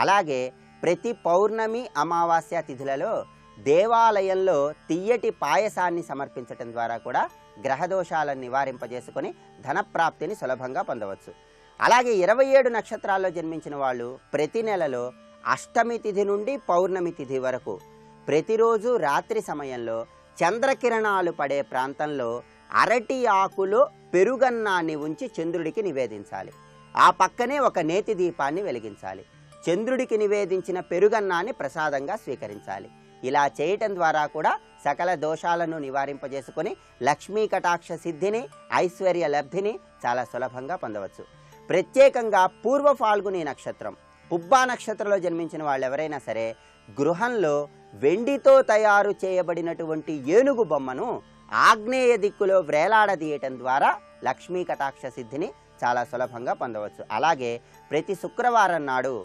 అలాగే ప్రతి పౌర్ణమి, అమావాస్య తిథులలో దేవాలయంలో తియ్యటి పాయసాన్ని సమర్పించటం ద్వారా కూడా గ్రహదోషాలను నివారింపజేసుకొని ధనప్రాప్తిని సులభంగా పొందవచ్చు. అలాగే 27 నక్షత్రాల్లో జన్మించిన వాళ్ళు ప్రతి నెలలో అష్టమి తిథి నుండి పౌర్ణమి తిథి వరకు ప్రతిరోజు రాత్రి సమయంలో చంద్రకిరణాలు పడే ప్రాంతంలో అరటి ఆకులో పెరుగన్నాన్ని ఉంచి చంద్రుడికి నివేదించాలి. ఆ పక్కనే ఒక నేతి దీపాన్ని వెలిగించాలి. చంద్రుడికి నివేదించిన పెరుగన్నాన్ని ప్రసాదంగా స్వీకరించాలి. ఇలా చేయటం ద్వారా కూడా సకల దోషాలను నివారింపజేసుకొని లక్ష్మీ కటాక్ష సిద్ధిని, ఐశ్వర్య లబ్ధిని చాలా సులభంగా పొందవచ్చు. ప్రత్యేకంగా పూర్వ ఫాల్గుని నక్షత్రం, పుబ్బా నక్షత్రంలో జన్మించిన వాళ్ళు ఎవరైనా సరే గృహంలో వెండితో తయారు చేయబడినటువంటి ఏనుగు బొమ్మను ఆగ్నేయ దిక్కులో వ్రేలాడదీయటం ద్వారా లక్ష్మీ కటాక్ష సిద్ధిని చాలా సులభంగా పొందవచ్చు. అలాగే ప్రతి శుక్రవారం నాడు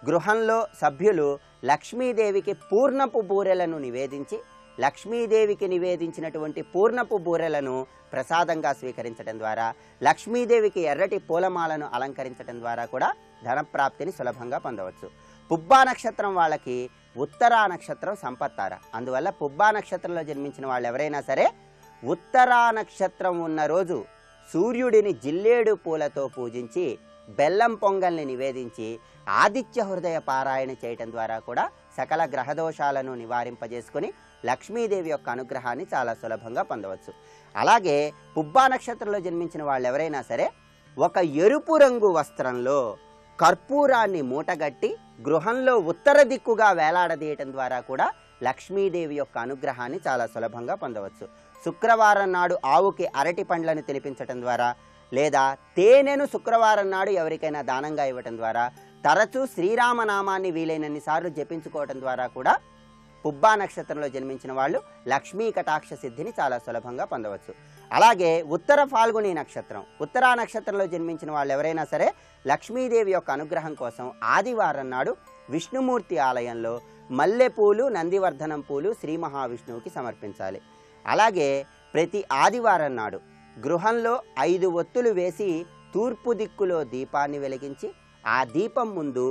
గృహంలో సభ్యులు లక్ష్మీదేవికి పూర్ణపు బూరెలను నివేదించి లక్ష్మీదేవికి నివేదించినటువంటి పూర్ణపు బూరెలను ప్రసాదంగా స్వీకరించడం ద్వారా, లక్ష్మీదేవికి ఎర్రటి పూలమాలను అలంకరించడం ద్వారా కూడా ధనప్రాప్తిని సులభంగా పొందవచ్చు. పుబ్బా నక్షత్రం వాళ్ళకి ఉత్తరా నక్షత్రం సంపత్తార. అందువల్ల పుబ్బా నక్షత్రంలో జన్మించిన వాళ్ళు ఎవరైనా సరే ఉత్తరా నక్షత్రం ఉన్న రోజు సూర్యుడిని జిల్లేడు పూలతో పూజించి బెల్లం పొంగల్ని నివేదించి ఆదిత్య హృదయ పారాయణ చేయటం ద్వారా కూడా సకల గ్రహదోషాలను నివారింపజేసుకుని లక్ష్మీదేవి యొక్క అనుగ్రహాన్ని చాలా సులభంగా పొందవచ్చు. అలాగే పుబ్బా నక్షత్రంలో జన్మించిన వాళ్ళు ఎవరైనా సరే ఒక ఎరుపు రంగు వస్త్రంలో కర్పూరాన్ని మూటగట్టి గృహంలో ఉత్తర దిక్కుగా వేలాడదీయటం ద్వారా కూడా లక్ష్మీదేవి యొక్క అనుగ్రహాన్ని చాలా సులభంగా పొందవచ్చు. శుక్రవారం నాడు ఆవుకి అరటి పండ్లను తినిపించటం ద్వారా, లేదా తేనెను శుక్రవారం నాడు ఎవరికైనా దానంగా ఇవ్వటం ద్వారా, తరచూ శ్రీరామనామాన్ని వీలైనన్ని సార్లు జపించుకోవటం ద్వారా కూడా పుబ్బా నక్షత్రంలో జన్మించిన వాళ్ళు లక్ష్మీ కటాక్ష సిద్ధిని చాలా సులభంగా పొందవచ్చు. అలాగే ఉత్తర ఫాల్గుని నక్షత్రం, ఉత్తరా నక్షత్రంలో జన్మించిన వాళ్ళు ఎవరైనా సరే లక్ష్మీదేవి యొక్క అనుగ్రహం కోసం ఆదివారం నాడు విష్ణుమూర్తి ఆలయంలో మల్లెపూలు, నందివర్ధనం పూలు శ్రీ మహావిష్ణువుకి సమర్పించాలి. అలాగే ప్రతి ఆదివారం నాడు గృహంలో 5 ఒత్తులు వేసి తూర్పు దిక్కులో దీపాన్ని వెలిగించి ఆ దీపం ముందు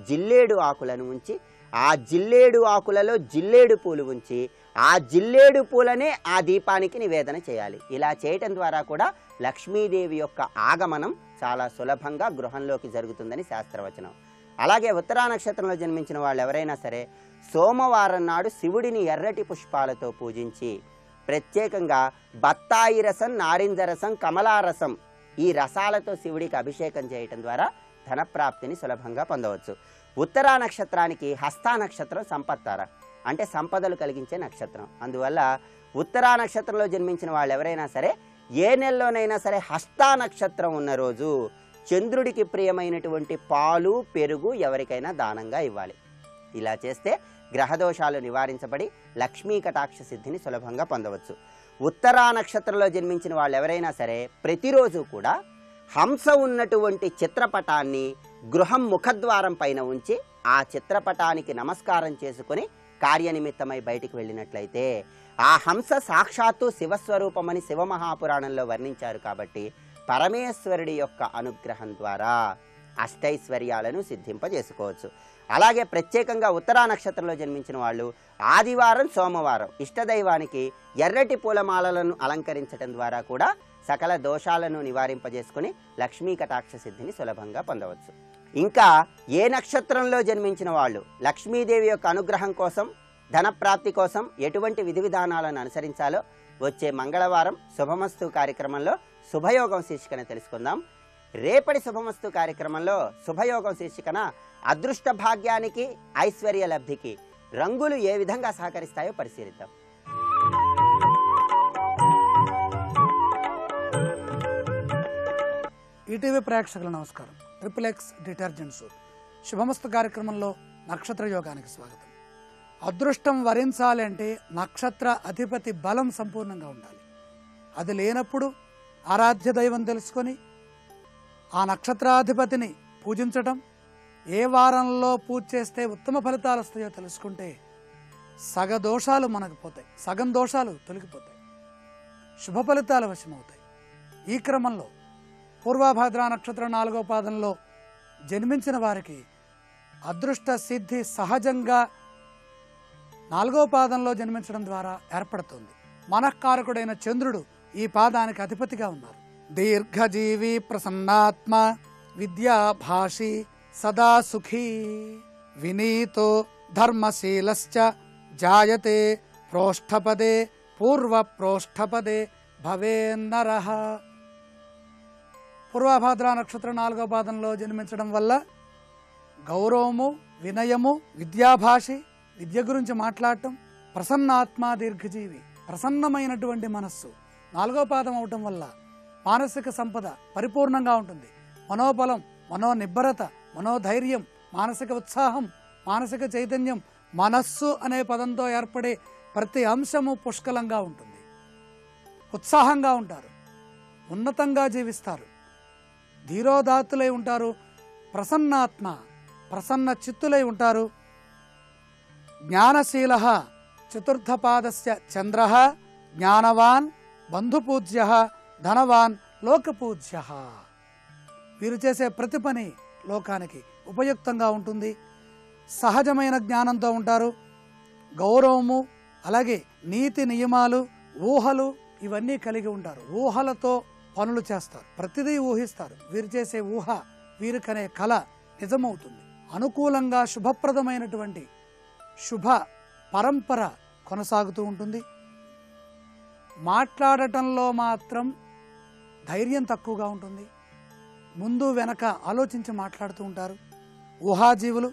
జిల్లేడు ఆకులను ఉంచి ఆ జిల్లేడు ఆకులలో జిల్లేడు పూలు ఉంచి ఆ జిల్లేడు పూలనే ఆ దీపానికి నివేదన చేయాలి. ఇలా చేయటం ద్వారా కూడా లక్ష్మీదేవి యొక్క ఆగమనం చాలా సులభంగా గృహంలోకి జరుగుతుందని శాస్త్రవచనం. అలాగే ఉత్తరా నక్షత్రంలో జన్మించిన వాళ్ళు ఎవరైనా సరే సోమవారం నాడు శివుడిని ఎర్రటి పుష్పాలతో పూజించి ప్రత్యేకంగా బత్తాయి రసం, నారింజ రసం, కమలారసం ఈ రసాలతో శివుడికి అభిషేకం చేయటం ద్వారా ధనప్రాప్తిని సులభంగా పొందవచ్చు. ఉత్తరా నక్షత్రానికి హస్తా నక్షత్రం సంపత్తార, అంటే సంపదలు కలిగించే నక్షత్రం. అందువల్ల ఉత్తరా నక్షత్రంలో జన్మించిన వాళ్ళు ఎవరైనా సరే ఏ నెలలోనైనా సరే హస్తా నక్షత్రం ఉన్న రోజు చంద్రుడికి ప్రియమైనటువంటి పాలు, పెరుగు ఎవరికైనా దానంగా ఇవ్వాలి. ఇలా చేస్తే గ్రహదోషాలు నివారించబడి లక్ష్మీ కటాక్ష సిద్ధిని సులభంగా పొందవచ్చు. ఉత్తరా నక్షత్రంలో జన్మించిన వాళ్ళు ఎవరైనా సరే ప్రతిరోజు కూడా హంస ఉన్నటువంటి చిత్రపటాన్ని గృహం ముఖద్వారం పైన ఉంచి ఆ చిత్రపటానికి నమస్కారం చేసుకుని కార్యనిమిత్తమై బయటికి వెళ్ళినట్లయితే ఆ హంస సాక్షాత్తు శివస్వరూపమని శివమహాపురాణంలో వర్ణించారు. కాబట్టి పరమేశ్వరుడి యొక్క అనుగ్రహం ద్వారా అష్టైశ్వర్యాలను సిద్ధింపజేసుకోవచ్చు. అలాగే ప్రత్యేకంగా ఉత్తరా నక్షత్రంలో జన్మించిన వాళ్ళు ఆదివారం, సోమవారం ఇష్టదైవానికి ఎర్రటి పూలమాలలను అలంకరించడం ద్వారా కూడా సకల దోషాలను నివారింపజేసుకుని లక్ష్మీ కటాక్ష సిద్ధిని సులభంగా పొందవచ్చు. ఇంకా ఏ నక్షత్రంలో జన్మించిన వాళ్ళు లక్ష్మీదేవి యొక్క అనుగ్రహం కోసం, ధనప్రాప్తి కోసం ఎటువంటి విధి విధానాలను అనుసరించాలో వచ్చే మంగళవారం శుభమస్తు కార్యక్రమంలో శుభయోగం శీర్షికన తెలుసుకుందాం. రేపటి శుభమస్తు కార్యక్రమంలో శుభయోగం శీర్షికన అదృష్ట భాగ్యానికి, ఐశ్వర్య లబ్ధికి రంగులు ఏ విధంగా సహకరిస్తాయో పరిశీలిద్దాం. ఈటీవీ ప్రేక్షకుల నమస్కారం. ట్రిపుల్-ఎక్స్ డిటర్జెంట్ సోప్ శుభమస్తు కార్యక్రమంలో నక్షత్ర యోగానికి స్వాగతం. అదృష్టం వరించాలి అంటే నక్షత్ర అధిపతి బలం సంపూర్ణంగా ఉండాలి. అది లేనప్పుడు ఆరాధ్య దైవం తెలుసుకొని ఆ నక్షత్రాధిపతిని పూజించటం, ఏ వారంలో పూజ చేస్తే ఉత్తమ ఫలితాలు వస్తాయో తెలుసుకుంటే సగ దోషాలు మనకు పోతాయి, సగం దోషాలు తొలగిపోతాయి, శుభ ఫలితాలు వశమవుతాయి. ఈ క్రమంలో పూర్వభద్ర నక్షత్రం 4వ పాదంలో జన్మించిన వారికి అదృష్ట సిద్ధి సహజంగా 4వ పాదంలో జన్మించడం ద్వారా ఏర్పడుతుంది. మనఃకారకుడైన చంద్రుడు ఈ పాదానికి అధిపతిగా ఉన్నారు. దీర్ఘజీవి ప్రసన్నాత్మ విద్యాభాషి సదా సుఖీ వినీతో ధర్మశీలశ్చ జాయతే ప్రోష్ఠపదే పూర్వ ప్రోష్ఠపదే భవేన్నరః. పూర్వభద్ర నక్షత్రం 4వ పాదంలో జన్మించడం వల్ల గౌరవము, వినయము, విద్యాభాషి, విద్య గురించి మాట్లాడటం, ప్రసన్నాత్మ దీర్ఘజీవి ప్రసన్నమైనటువంటి మనస్సు 4వ పాదం అవటం వల్ల మానసిక సంపద పరిపూర్ణంగా ఉంటుంది. మనోబలం, మనోనిబ్బరత, మనోధైర్యం, మానసిక ఉత్సాహం, మానసిక చైతన్యం, మనస్సు అనే పదంతో ఏర్పడే ప్రతి అంశము పుష్కలంగా ఉంటుంది. ఉత్సాహంగా ఉంటారు, ఉన్నతంగా జీవిస్తారు, ధీరోదాత్తులై ఉంటారు, ప్రసన్నాత్మ ప్రసన్న చిత్తులై ఉంటారు. జ్ఞానశీల చతుర్థపాదస్య చంద్ర జ్ఞానవాన్ బంధుపూజ్య ధనవాన్ లోకపూజ్య. వీరు చేసే ప్రతి పని లోకానికి ఉపయుక్తంగా ఉంటుంది. సహజమైన జ్ఞానంతో ఉంటారు. గౌరవము, అలాగే నీతి నియమాలు, ఊహలు ఇవన్నీ కలిగి ఉంటారు. ఊహలతో పనులు చేస్తారు, ప్రతిదీ ఊహిస్తారు. వీరు చేసే ఊహ, వీరికనే కళ నిజమవుతుంది. అనుకూలంగా శుభప్రదమైనటువంటి శుభ పరంపర కొనసాగుతూ ఉంటుంది. మాట్లాడటంలో మాత్రం ధైర్యం తక్కువగా ఉంటుంది. ముందు వెనక ఆలోచించి మాట్లాడుతూ ఉంటారు. ఊహాజీవులు.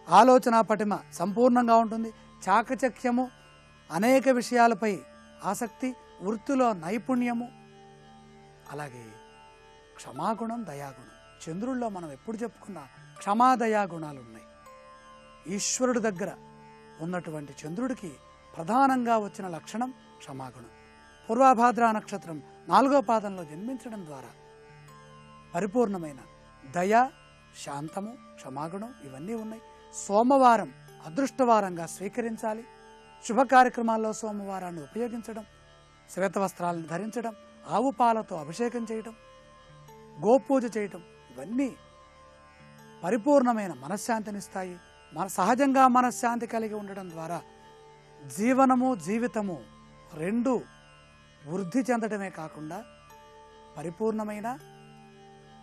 ఆలోచన పటిమ సంపూర్ణంగా ఉంటుంది. చాకచక్యము, అనేక విషయాలపై ఆసక్తి, వృత్తిలో నైపుణ్యము, అలాగే క్షమాగుణం, దయాగుణం. చంద్రుల్లో మనం ఎప్పుడు చెప్పుకున్న క్షమాదయాగుణాలు ఉన్నాయి. ఈశ్వరుడి దగ్గర ఉన్నటువంటి చంద్రుడికి ప్రధానంగా వచ్చిన లక్షణం క్షమాగుణం. పూర్వభాద్ర నక్షత్రం 4వ పాదంలో జన్మించడం ద్వారా పరిపూర్ణమైన దయ, శాంతము, క్షమాగుణం ఇవన్నీ ఉన్నాయి. సోమవారం అదృష్టవారంగా స్వీకరించాలి. శుభ కార్యక్రమాల్లో సోమవారాన్ని ఉపయోగించడం, శ్వేత వస్త్రాలను ధరించడం, ఆవు పాలతో అభిషేకం చేయటం, గోపూజ చేయటం ఇవన్నీ పరిపూర్ణమైన మనశ్శాంతినిస్తాయి. సహజంగా మనశ్శాంతి కలిగి ఉండడం ద్వారా జీవనము, జీవితము రెండు వృద్ధి చెందడమే కాకుండా పరిపూర్ణమైన,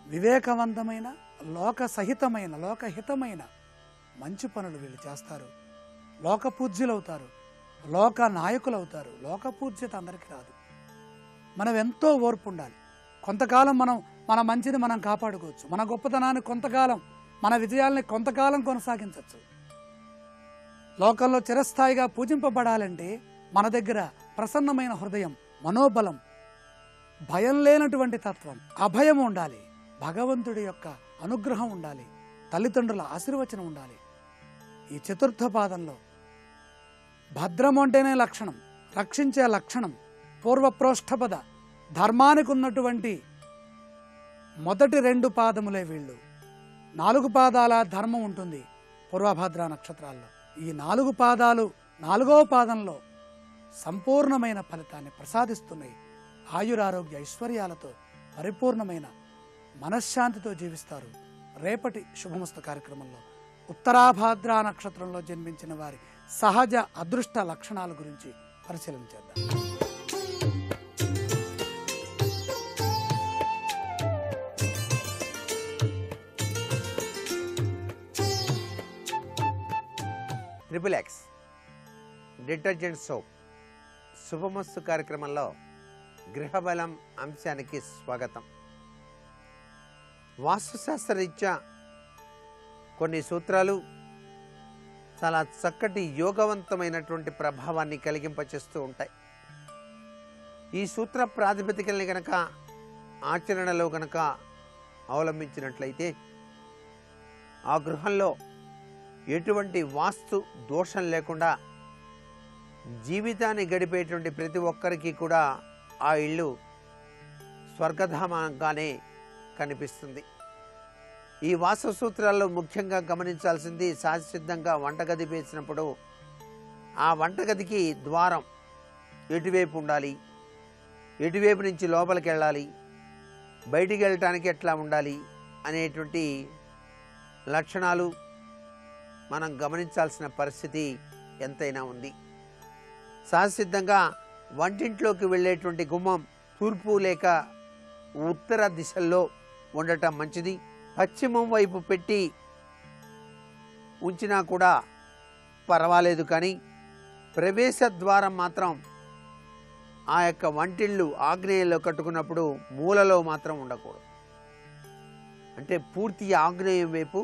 వివేకవంతమైన, లోకసహితమైన, లోకహితమైన మంచి పనులు వీళ్ళు చేస్తారు. లోకపూజ్యులవుతారు, లోక నాయకులవుతారు. లోకపూజ్యత అందరికీ రాదు. మనం ఎంతో ఓర్పు ఉండాలి. కొంతకాలం మన మంచిని మనం కాపాడుకోవచ్చు. మన గొప్పతనాన్ని కొంతకాలం, మన విజయాల్ని కొంతకాలం కొనసాగించవచ్చు. లోకంలో చిరస్థాయిగా పూజింపబడాలంటే మన దగ్గర ప్రసన్నమైన హృదయం, మనోబలం, భయం లేనటువంటి తత్వం, అభయం ఉండాలి. భగవంతుడి యొక్క అనుగ్రహం ఉండాలి. తల్లిదండ్రుల ఆశీర్వచనం ఉండాలి. ఈ చతుర్థ పాదంలో భద్రం అంటేనే లక్షణం, రక్షించే లక్షణం. పూర్వప్రోష్ఠపద ధర్మానికి ఉన్నటువంటి మొదటి 2 పాదములే వీళ్ళు. 4 పాదాల ధర్మం ఉంటుంది పూర్వభాద్ర నక్షత్రాల్లో. ఈ 4 పాదాలు 4వ పాదంలో సంపూర్ణమైన ఫలితాన్ని ప్రసాదిస్తున్నాయి. ఆయురారోగ్య ఐశ్వర్యాలతో పరిపూర్ణమైన మనశ్శాంతితో జీవిస్తారు. రేపటి శుభమస్తు కార్యక్రమంలో ఉత్తరాభాద్ర నక్షత్రంలో జన్మించిన వారి సహజ అదృష్ట లక్షణాల గురించి పరిశీలన చేద్దాం. XXX డిటర్జెంట్ సోప్ శుభమస్తు కార్యక్రమంలో గృహబలం అంశానికి స్వాగతం. వాస్తుశాస్త్రరీత్యా కొన్ని సూత్రాలు చాలా చక్కటి యోగవంతమైనటువంటి ప్రభావాన్ని కలిగింపచేస్తూ ఉంటాయి. ఈ సూత్ర ప్రాతిపదికల్ని గనక ఆచరణలో గనక అవలంబించినట్లయితే ఆ గృహంలో ఎటువంటి వాస్తు దోషం లేకుండా జీవితాన్ని గడిపేటువంటి ప్రతి ఒక్కరికి కూడా ఆ ఇల్లు స్వర్గధామంగానే కనిపిస్తుంది. ఈ వాస్తు సూత్రాల్లో ముఖ్యంగా గమనించాల్సింది, సహజసిద్ధంగా వంటగది వేసినప్పుడు ఆ వంటగదికి ద్వారం ఎటువైపు ఉండాలి, ఎటువైపు నుంచి లోపలికి వెళ్ళాలి, బయటికి వెళ్ళటానికి ఎట్లా ఉండాలి అనేటువంటి లక్షణాలు మనం గమనించాల్సిన పరిస్థితి ఎంతైనా ఉంది. సహజసిద్ధంగా వంటింట్లోకి వెళ్ళేటువంటి గుమ్మం తూర్పు లేక ఉత్తర దిశల్లో ఉండటం మంచిది. పశ్చిమం వైపు పెట్టి ఉంచినా కూడా పర్వాలేదు, కానీ ప్రవేశ ద్వారం మాత్రం ఆ యొక్క వంటిళ్ళు ఆగ్నేయంలో కట్టుకున్నప్పుడు మూలలో మాత్రం ఉండకూడదు. అంటే పూర్తి ఆగ్నేయం వైపు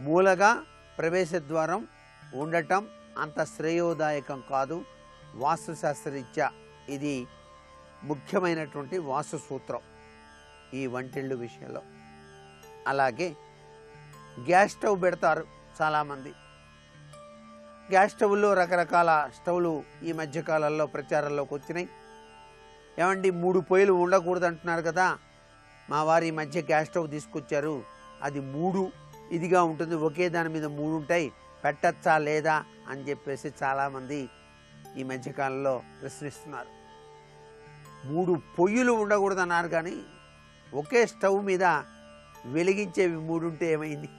మూలగా ప్రవేశ ద్వారం ఉండటం అంత శ్రేయోదాయకం కాదు. వాస్తుశాస్త్రరీత్యా ఇది ముఖ్యమైనటువంటి వాస్తు సూత్రం ఈ వంటిళ్ళు విషయంలో. అలాగే గ్యాస్ స్టవ్ పెడతారు చాలామంది. గ్యాస్ స్టవ్లో రకరకాల స్టవ్లు ఈ మధ్యకాలంలో ప్రచారంలోకి వచ్చినాయి. ఏమండి 3 పొయ్యిలు ఉండకూడదు అంటున్నారు కదా, మా వారి ఈ మధ్య గ్యాస్ స్టవ్ తీసుకొచ్చారు, అది 3 ఇదిగా ఉంటుంది, ఒకే దాని మీద 3 ఉంటాయి, పెట్టచ్చా లేదా అని చెప్పేసి చాలామంది ఈ మధ్యకాలంలో ప్రశ్నిస్తున్నారు. 3 పొయ్యిలు ఉండకూడదన్నారు, కానీ ఒకే స్టవ్ మీద వెలిగించేవి 3 ఉంటే ఏమైంది?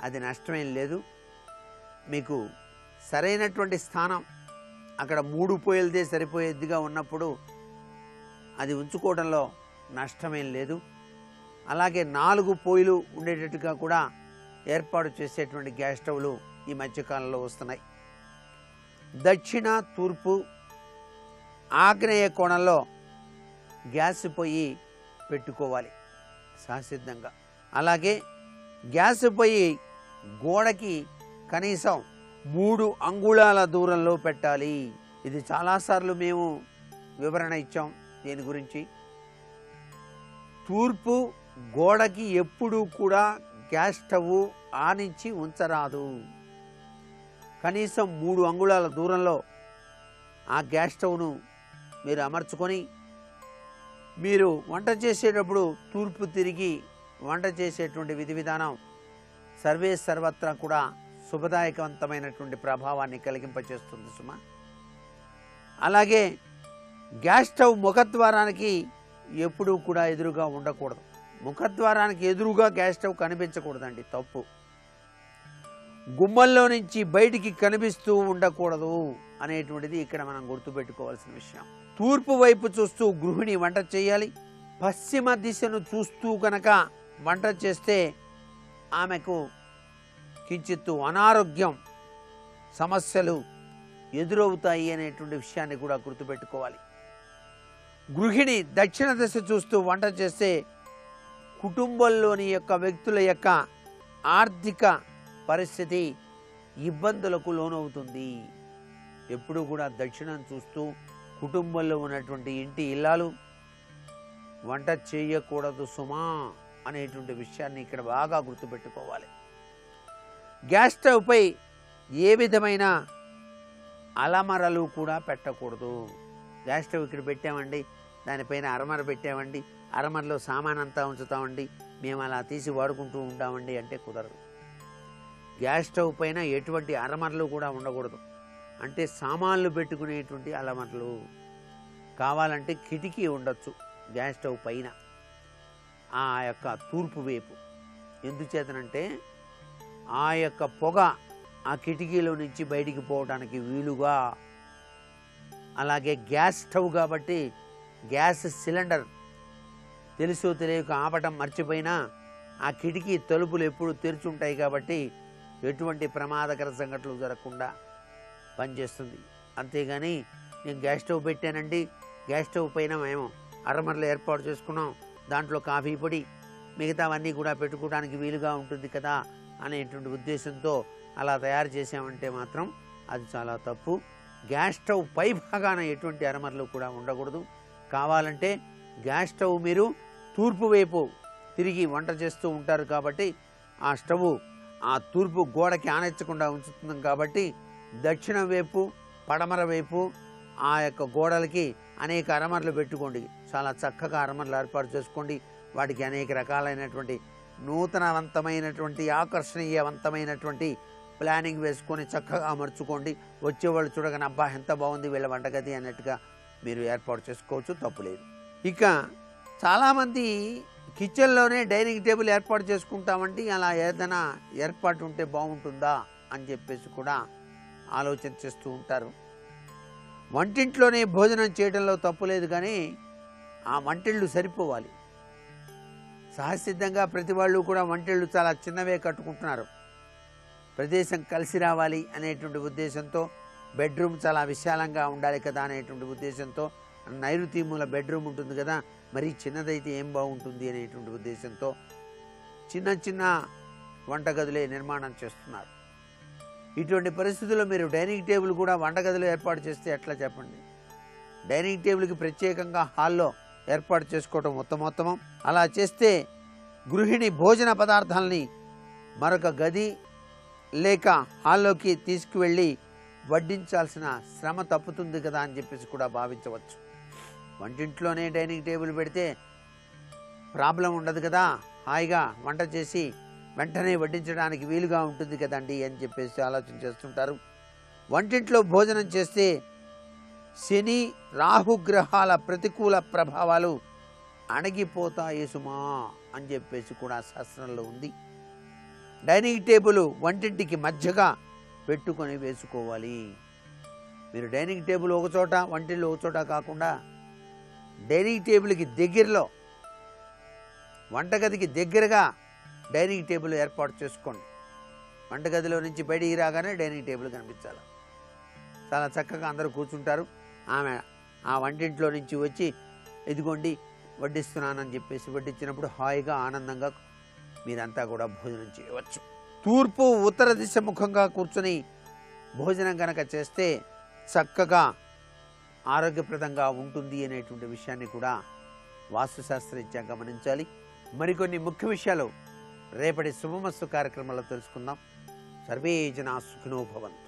అది నష్టమేం లేదు. మీకు సరైనటువంటి స్థానం అక్కడ 3 పొయ్యిలదే సరిపోయేదిగా ఉన్నప్పుడు అది ఉంచుకోవడంలో నష్టమేం లేదు. అలాగే 4 పొయ్యిలు ఉండేటట్టుగా కూడా ఏర్పాటు చేసేటువంటి గ్యాస్ స్టవ్లు ఈ మధ్యకాలంలో వస్తున్నాయి. దక్షిణ, తూర్పు, ఆగ్నేయ కోణంలో గ్యాస్ పొయ్యి పెట్టుకోవాలి సహసిద్ధంగా. అలాగే గ్యాస్ పొయ్యి గోడకి కనీసం 3 అంగుళాల దూరంలో పెట్టాలి. ఇది చాలాసార్లు మేము వివరణ ఇచ్చాం దీని గురించి. తూర్పు గోడకి ఎప్పుడూ కూడా గ్యాస్ స్టవ్ ఆనించి ఉంచరాదు. కనీసం 3 అంగుళాల దూరంలో ఆ గ్యాస్ స్టవ్ను మీరు అమర్చుకొని మీరు వంట చేసేటప్పుడు తూర్పు తిరిగి వంట చేసేటువంటి విధి విధానం సర్వే సర్వత్రా కూడా శుభదాయకవంతమైనటువంటి ప్రభావాన్ని కలిగింపచేస్తుంది సుమా. అలాగే గ్యాస్ స్టవ్ ముఖద్వారానికి ఎప్పుడూ కూడా ఎదురుగా ఉండకూడదు. ముఖద్వారానికి ఎదురుగా గ్యాస్ స్టవ్ కనిపించకూడదండి, తప్పు. గుమ్మల్లో నుంచి బయటికి కనిపిస్తూ ఉండకూడదు అనేటువంటిది ఇక్కడ మనం గుర్తుపెట్టుకోవాల్సిన విషయం. తూర్పు వైపు చూస్తూ గృహిణి వంట చేయాలి. పశ్చిమ దిశను చూస్తూ కనుక వంట చేస్తే ఆమెకు కించిత్తు అనారోగ్యం సమస్యలు ఎదురవుతాయి అనేటువంటి విషయాన్ని కూడా గుర్తుపెట్టుకోవాలి. గృహిణి దక్షిణ దిశ చూస్తూ వంట చేస్తే కుటుంబంలోని యొక్క వ్యక్తుల యొక్క ఆర్థిక పరిస్థితి ఇబ్బందులకు లోనవుతుంది. ఎప్పుడు కూడా దక్షిణం చూస్తూ కుటుంబంలో ఉన్నటువంటి ఇంటి ఇల్లాలు వంట చేయకూడదు సుమా అనేటువంటి విషయాన్ని ఇక్కడ బాగా గుర్తుపెట్టుకోవాలి. గ్యాస్ స్టవ్పై ఏ విధమైన అలమరలు కూడా పెట్టకూడదు. గ్యాస్ స్టవ్ ఇక్కడ పెట్టామండి, దానిపైన అరమర పెట్టామండి, అరమరలో సామాన్ అంతా ఉంచుతామండి, మేము అలా తీసి వాడుకుంటూ ఉంటామండి అంటే కుదరదు. గ్యాస్ స్టవ్ పైన ఎటువంటి అరమరలు కూడా ఉండకూడదు. అంటే సామాన్లు పెట్టుకునేటువంటి అలమరలు. కావాలంటే కిటికీ ఉండొచ్చు గ్యాస్ స్టవ్ పైన ఆ యొక్క తూర్పు వైపు. ఎందుచేతనంటే ఆ యొక్క పొగ ఆ కిటికీలో నుంచి బయటికి పోవడానికి వీలుగా. అలాగే గ్యాస్ స్టవ్ కాబట్టి గ్యాస్ సిలిండర్ తెలుసో తెలియక ఆపటం మర్చిపోయినా ఆ కిటికీ తలుపులు ఎప్పుడు తెరుచుంటాయి కాబట్టి ఎటువంటి ప్రమాదకర సంఘటనలు జరగకుండా పనిచేస్తుంది. అంతేగాని నేను గ్యాస్ స్టవ్ పెట్టానండి, గ్యాస్ స్టవ్ పైన మేము అరమరలు ఏర్పాటు చేసుకున్నాం, దాంట్లో కాఫీ పొడి మిగతావన్నీ కూడా పెట్టుకోవడానికి వీలుగా ఉంటుంది కదా అనేటువంటి ఉద్దేశంతో అలా తయారు చేసామంటే మాత్రం అది చాలా తప్పు. గ్యాస్ స్టవ్ పై భాగాన ఎటువంటి అరమరలు కూడా ఉండకూడదు. కావాలంటే గ్యాస్ స్టవ్ మీరు తూర్పు వైపు తిరిగి వంట చేస్తూ ఉంటారు కాబట్టి ఆ స్టవ్ ఆ తూర్పు గోడకి ఆనెచ్చకుండా ఉంచుతుంది కాబట్టి దక్షిణ వైపు పడమర వైపు ఆ యొక్క గోడలకి అనేక అరమరలు పెట్టుకోండి. చాలా చక్కగా అరమరలు ఏర్పాటు చేసుకోండి. వాటికి అనేక రకాలైనటువంటి నూతనవంతమైనటువంటి ఆకర్షణీయవంతమైనటువంటి ప్లానింగ్ వేసుకొని చక్కగా అమర్చుకోండి. వచ్చేవాళ్ళు చూడగానే అబ్బా ఎంత బాగుంది వీళ్ళ వంటగది అన్నట్టుగా మీరు ఏర్పాటు చేసుకోవచ్చు, తప్పులేదు. ఇక చాలామంది కిచెన్లోనే డైనింగ్ టేబుల్ ఏర్పాటు చేసుకుంటామండి, అలా ఏదైనా ఏర్పాటు ఉంటే బాగుంటుందా అని చెప్పేసి కూడా ఆలోచన చేస్తూ ఉంటారు. వంటింట్లోనే భోజనం చేయడంలో తప్పులేదు, కానీ ఆ వంటిళ్ళు సరిపోవాలి. సహసిద్ధంగా ప్రతి వాళ్ళు కూడా వంటిళ్ళు చాలా చిన్నవే కట్టుకుంటున్నారు. ప్రదేశం కలిసి రావాలి అనేటువంటి ఉద్దేశంతో, బెడ్రూమ్ చాలా విశాలంగా ఉండాలి కదా అనేటువంటి ఉద్దేశంతో, నైరుతి మూల బెడ్రూమ్ ఉంటుంది కదా, మరీ చిన్నదైతే ఏం బాగుంటుంది అనేటువంటి ఉద్దేశంతో చిన్న చిన్న వంటగదులే నిర్మాణం చేస్తున్నారు. ఇటువంటి పరిస్థితుల్లో మీరు డైనింగ్ టేబుల్ కూడా వంటగదిలో ఏర్పాటు చేస్తే ఎట్లా చెప్పండి? డైనింగ్ టేబుల్కి ప్రత్యేకంగా హాల్లో ఏర్పాటు చేసుకోవటం ఉత్తమోత్తమం. అలా చేస్తే గృహిణి భోజన పదార్థాలని మరొక గది లేక హాల్లోకి తీసుకువెళ్ళి వడ్డించాల్సిన శ్రమ తప్పుతుంది కదా అని చెప్పేసి కూడా భావించవచ్చు. వంటింట్లోనే డైనింగ్ టేబుల్ పెడితే ప్రాబ్లం ఉండదు కదా, హాయిగా వంట చేసి వెంటనే వడ్డించడానికి వీలుగా ఉంటుంది కదండి అని చెప్పేసి ఆలోచన చేస్తుంటారు. వంటింట్లో భోజనం చేస్తే శని రాహుగ్రహాల ప్రతికూల ప్రభావాలు అణగిపోతాయి సుమా అని చెప్పేసి కూడా శాస్త్రంలో ఉంది. డైనింగ్ టేబుల్ వంటింటికి మధ్యగా పెట్టుకొని వేసుకోవాలి. మీరు డైనింగ్ టేబుల్ ఒక చోట, వంటిల్లో ఒక చోట కాకుండా డైనింగ్ టేబుల్కి దగ్గరలో, వంటగదికి దగ్గరగా డైనింగ్ టేబుల్ ఏర్పాటు చేసుకోండి. వంటగదిలో నుంచి బయటికి రాగానే డైనింగ్ టేబుల్ కనిపించాలి. చాలా చక్కగా అందరూ కూర్చుంటారు. ఆమె ఆ వంటింట్లో నుంచి వచ్చి ఇదిగోండి వడ్డిస్తున్నానని చెప్పేసి వడ్డించినప్పుడు హాయిగా ఆనందంగా మీరంతా కూడా భోజనం చేయవచ్చు. తూర్పు ఉత్తర దిశ ముఖంగా కూర్చొని భోజనం కనుక చేస్తే చక్కగా ఆరోగ్యప్రదంగా ఉంటుంది అనేటువంటి విషయాన్ని కూడా వాస్తుశాస్త్రరీత్యా గమనించాలి. మరికొన్ని ముఖ్య విషయాలు రేపటి శుభమస్తు కార్యక్రమంలో తెలుసుకుందాం. సర్వే జనా సుఖినో భవంతు.